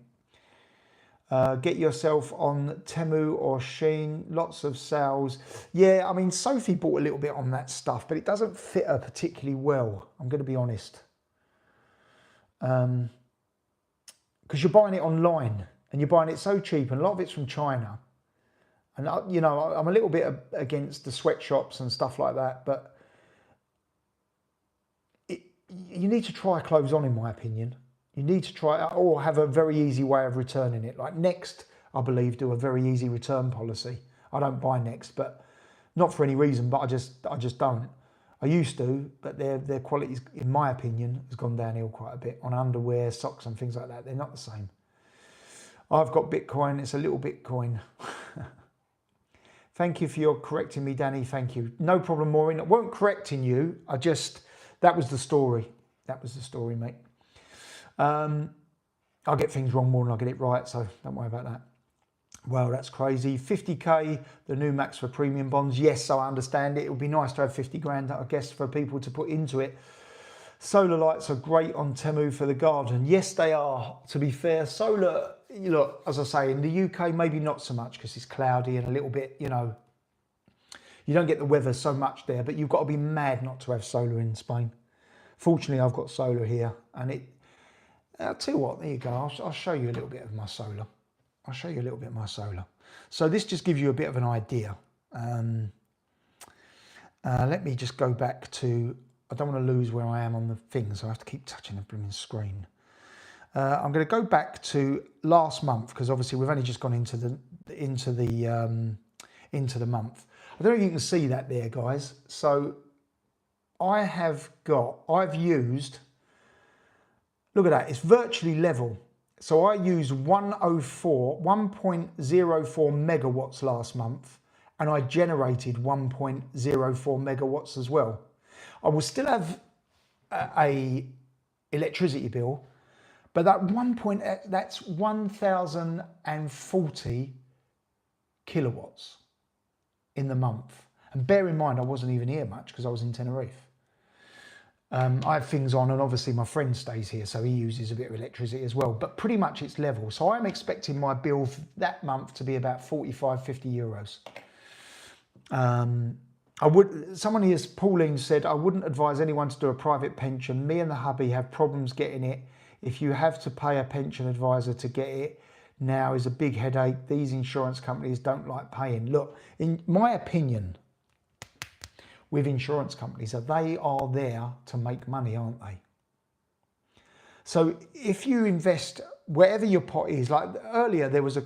Get yourself on Temu or Shein, lots of sales. Yeah, I mean, Sophie bought a little bit on that stuff, but it doesn't fit her particularly well, I'm going to be honest. Because you're buying it online and you're buying it so cheap and a lot of it's from China. And, I'm a little bit against the sweatshops and stuff like that, but you need to try clothes on, in my opinion. You need to try it or have a very easy way of returning it. Like Next, I believe, do a very easy return policy. I don't buy Next, but not for any reason, but I just don't. I used to, but their quality, in my opinion, has gone downhill quite a bit on underwear, socks and things like that. They're not the same. I've got Bitcoin. It's a little Bitcoin. Thank you for your correcting me, Danny. Thank you. No problem, Maureen. I weren't correcting you. That was the story. That was the story, mate. I get things wrong more than I get it right, so don't worry about that. Well, that's crazy. 50k, the new max for premium bonds. Yes, I understand it. It would be nice to have 50 grand, I guess, for people to put into it. Solar lights are great on Temu for the garden. Yes, they are. To be fair, solar, as I say, in the UK, maybe not so much because it's cloudy and a little bit, you don't get the weather so much there, but you've got to be mad not to have solar in Spain. Fortunately, I've got solar here and I'll tell you what, there you go. I'll show you a little bit of my solar. I'll show you a little bit of my solar. So this just gives you a bit of an idea. Let me just go back to, I don't want to lose where I am on the thing, so I have to keep touching the blooming screen. I'm going to go back to last month because obviously we've only just gone into the month. I don't know if you can see that there, guys. So I've used, look at that, it's virtually level. So I used 1.04 megawatts last month, and I generated 1.04 megawatts as well. I will still have a electricity bill, but that's 1,040 kilowatts in the month. And bear in mind, I wasn't even here much because I was in Tenerife. I have things on, and obviously my friend stays here, so he uses a bit of electricity as well, but pretty much it's level. So I'm expecting my bill for that month to be about 45, 50 euros. Someone here, Pauline said, I wouldn't advise anyone to do a private pension. Me and the hubby have problems getting it. If you have to pay a pension advisor to get it, now is a big headache. These insurance companies don't like paying. Look, in my opinion, with insurance companies, they are there to make money, aren't they? So if you invest wherever your pot is, like earlier there was a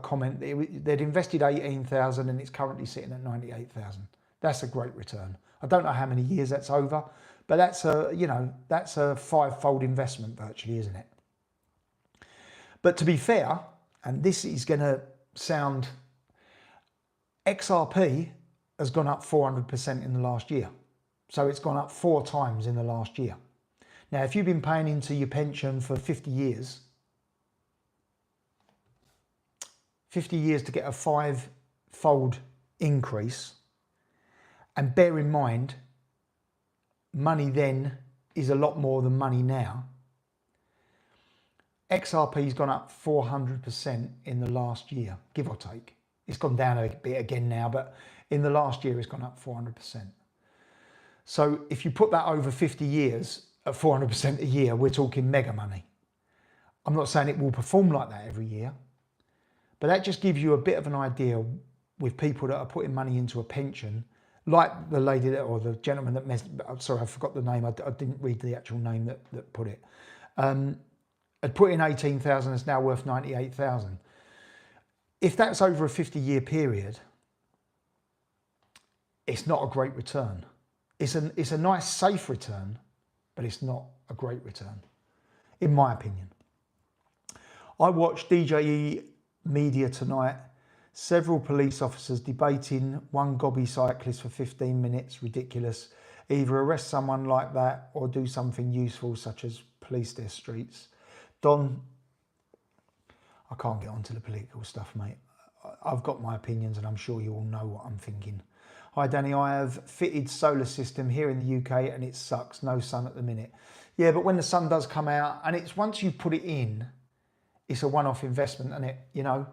comment, they'd invested 18,000 and it's currently sitting at 98,000. That's a great return. I don't know how many years that's over, but that's that's a five-fold investment virtually, isn't it? But to be fair, and this is going to sound, XRP has gone up 400% in the last year. So it's gone up 4 times in the last year. Now, if you've been paying into your pension for 50 years to get a 5-fold increase, and bear in mind, money then is a lot more than money now. XRP's gone up 400% in the last year, give or take. It's gone down a bit again now, but in the last year it's gone up 400%. So if you put that over 50 years at 400% a year, we're talking mega money. I'm not saying it will perform like that every year, but that just gives you a bit of an idea with people that are putting money into a pension, like the lady that, or the gentleman that I'm sorry, I forgot the name. I didn't read the actual name that put it. Had put in 18,000, it's now worth 98,000. If that's over a 50-year period, it's not a great return. It's a nice, safe return, but it's not a great return, in my opinion. I watched DJE Media tonight. Several police officers debating one gobby cyclist for 15 minutes. Ridiculous. Either arrest someone like that or do something useful, such as police their streets. Don, I can't get onto the political stuff, mate. I've got my opinions and I'm sure you all know what I'm thinking. Hi Danny, I have fitted solar system here in the UK and it sucks, no sun at the minute. Yeah, but when the sun does come out, and it's once you put it in, it's a one-off investment, isn't it? You know,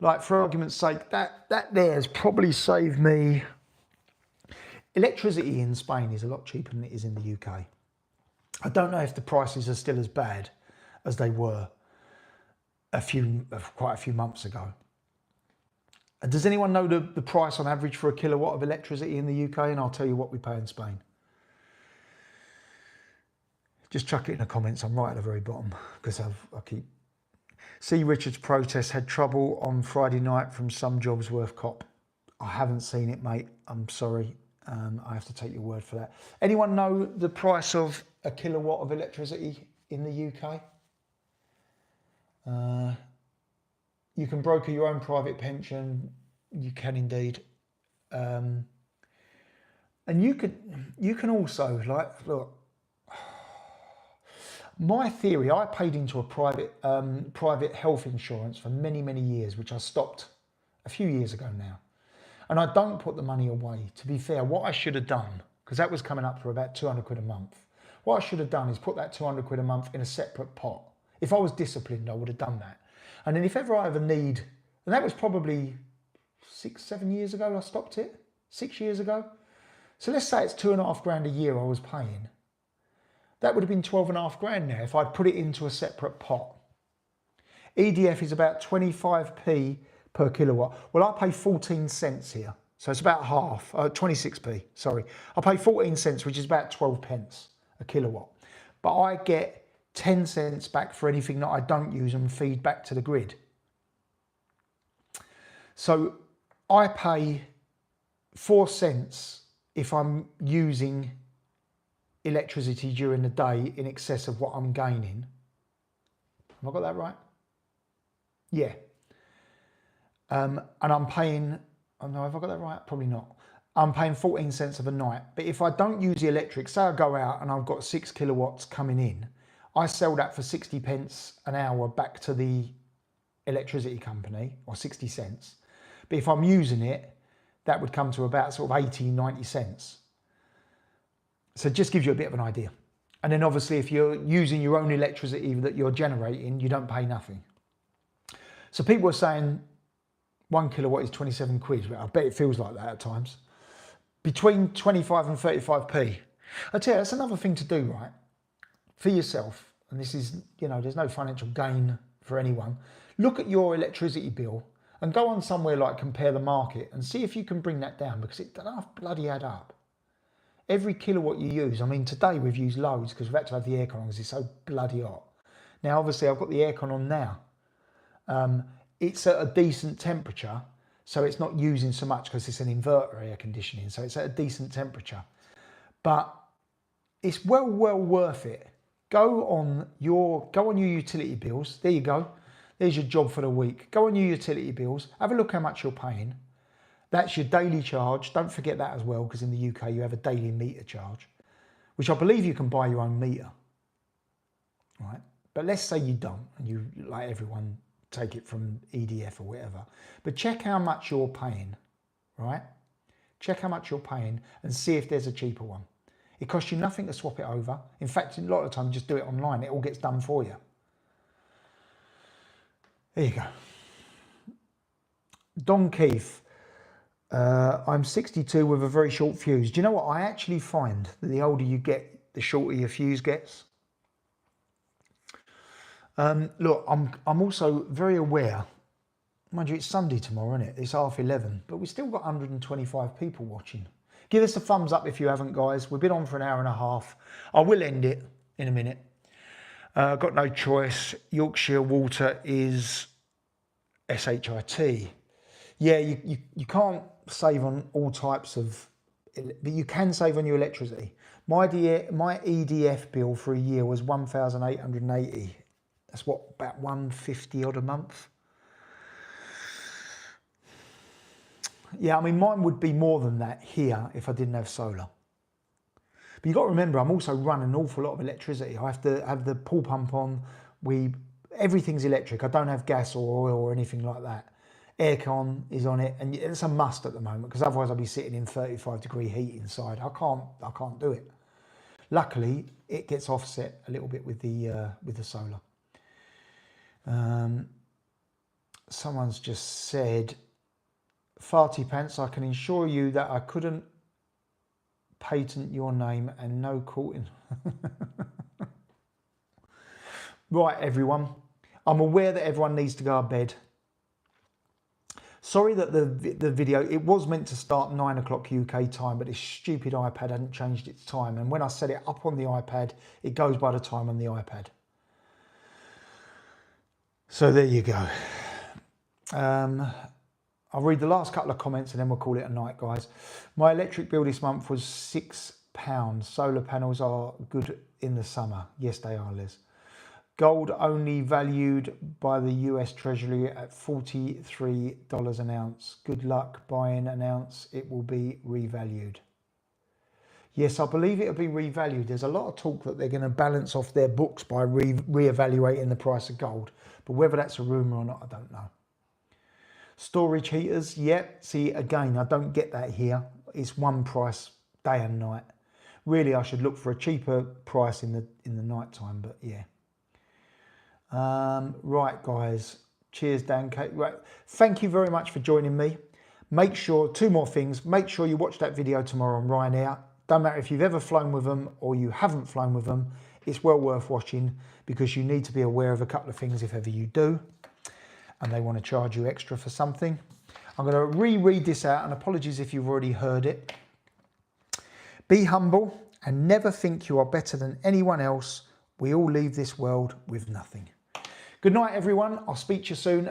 like for argument's sake, that there has probably saved me. Electricity in Spain is a lot cheaper than it is in the UK. I don't know if the prices are still as bad as they were quite a few months ago. And does anyone know the price on average for a kilowatt of electricity in the UK? And I'll tell you what we pay in Spain. Just chuck it in the comments. I'm right at the very bottom because I keep... C. Richard's protest had trouble on Friday night from some jobs worth cop. I haven't seen it, mate. I'm sorry. I have to take your word for that. Anyone know the price of a kilowatt of electricity in the UK? You can broker your own private pension. You can indeed. And you can also, like, look, my theory, I paid into a private health insurance for many, many years, which I stopped a few years ago now. And I don't put the money away. To be fair, what I should have done, because that was coming up for about 200 quid a month. What I should have done is put that 200 quid a month in a separate pot. If I was disciplined, I would have done that. And then if ever I ever need, and that was probably 6, 7 years ago I stopped it, 6 years ago. So let's say it's 2.5 grand a year I was paying. That would have been 12.5 grand now if I'd put it into a separate pot. EDF is about 25p per kilowatt. Well, I pay 14 cents here. So it's about half, 26p, sorry. I pay 14 cents, which is about 12 pence a kilowatt. But I get 10 cents back for anything that I don't use and feed back to the grid. So I pay 4 cents if I'm using electricity during the day in excess of what I'm gaining. Have I got that right? Yeah. And I'm paying, oh no, have I got that right? Probably not. I'm paying 14 cents of a night. But if I don't use the electric, say I go out and I've got 6 kilowatts coming in, I sell that for 60 pence an hour back to the electricity company, or 60 cents. But if I'm using it, that would come to about sort of 80, 90 cents. So it just gives you a bit of an idea. And then obviously if you're using your own electricity that you're generating, you don't pay nothing. So people are saying 1 kilowatt is 27 quid. I bet it feels like that at times. Between 25 and 35p. I tell you, that's another thing to do, right? For yourself. And this is, you know, there's no financial gain for anyone. Look at your electricity bill and go on somewhere like Compare the Market and see if you can bring that down, because it doesn't bloody add up. Every kilowatt you use, I mean, today we've used loads because we've had to have the aircon on because it's so bloody hot. Now, obviously, I've got the aircon on now. It's at a decent temperature, so it's not using so much because it's an inverter air conditioning, so it's at a decent temperature. But it's well worth it. Go on your utility bills. There you go. There's your job for the week. Go on your utility bills. Have a look how much you're paying. That's your daily charge. Don't forget that as well, because in the UK you have a daily meter charge, which I believe you can buy your own meter, right? But let's say you don't, and you, like everyone, take it from EDF or whatever. But check how much you're paying, right? Check how much you're paying and see if there's a cheaper one. It costs you nothing to swap it over. In fact, a lot of the time, just do it online. It all gets done for you. There you go. Don Keith. I'm 62 with a very short fuse. Do you know what? I actually find that the older you get, the shorter your fuse gets. Look, I'm also very aware. Mind you, it's Sunday tomorrow, isn't it? It's 11:30, but we've still got 125 people watching. Give us a thumbs up if you haven't, guys. We've been on for an hour and a half. I will end it in a minute. Got no choice. Yorkshire Water is SHIT. Yeah, you can't save on all types of, but you can save on your electricity. My EDF bill for a year was 1,880. That's what, about 150 odd a month. Yeah, I mean, mine would be more than that here if I didn't have solar. But you've got to remember, I'm also running an awful lot of electricity. I have to have the pool pump on. Everything's electric. I don't have gas or oil or anything like that. Aircon is on it, and it's a must at the moment, because otherwise I'll be sitting in 35-degree heat inside. I can't do it. Luckily, it gets offset a little bit with the solar. Someone's just said, Farty Pants, I can assure you that I couldn't patent your name and no courting. Right, everyone. I'm aware that everyone needs to go to bed. Sorry that the video, it was meant to start 9 o'clock UK time, but this stupid iPad hadn't changed its time. And when I set it up on the iPad, it goes by the time on the iPad. So there you go. I'll read the last couple of comments and then we'll call it a night, guys. My electric bill this month was £6. Solar panels are good in the summer. Yes, they are, Liz. Gold only valued by the US Treasury at $43 an ounce. Good luck buying an ounce. It will be revalued. Yes, I believe it'll be revalued. There's a lot of talk that they're going to balance off their books by re-evaluating the price of gold. But whether that's a rumour or not, I don't know. Storage heaters, yep. See, again, I don't get that here. It's one price day and night. Really, I should look for a cheaper price in the night time, but yeah. Right, guys. Cheers, Dan Kate. Right. Thank you very much for joining me. Make sure, two more things. Make sure you watch that video tomorrow on Ryanair. Don't matter if you've ever flown with them or you haven't flown with them. It's well worth watching, because you need to be aware of a couple of things if ever you do, and they want to charge you extra for something. I'm going to reread this out, and apologies if you've already heard it. Be humble and never think you are better than anyone else. We all leave this world with nothing. Good night, everyone. I'll speak to you soon.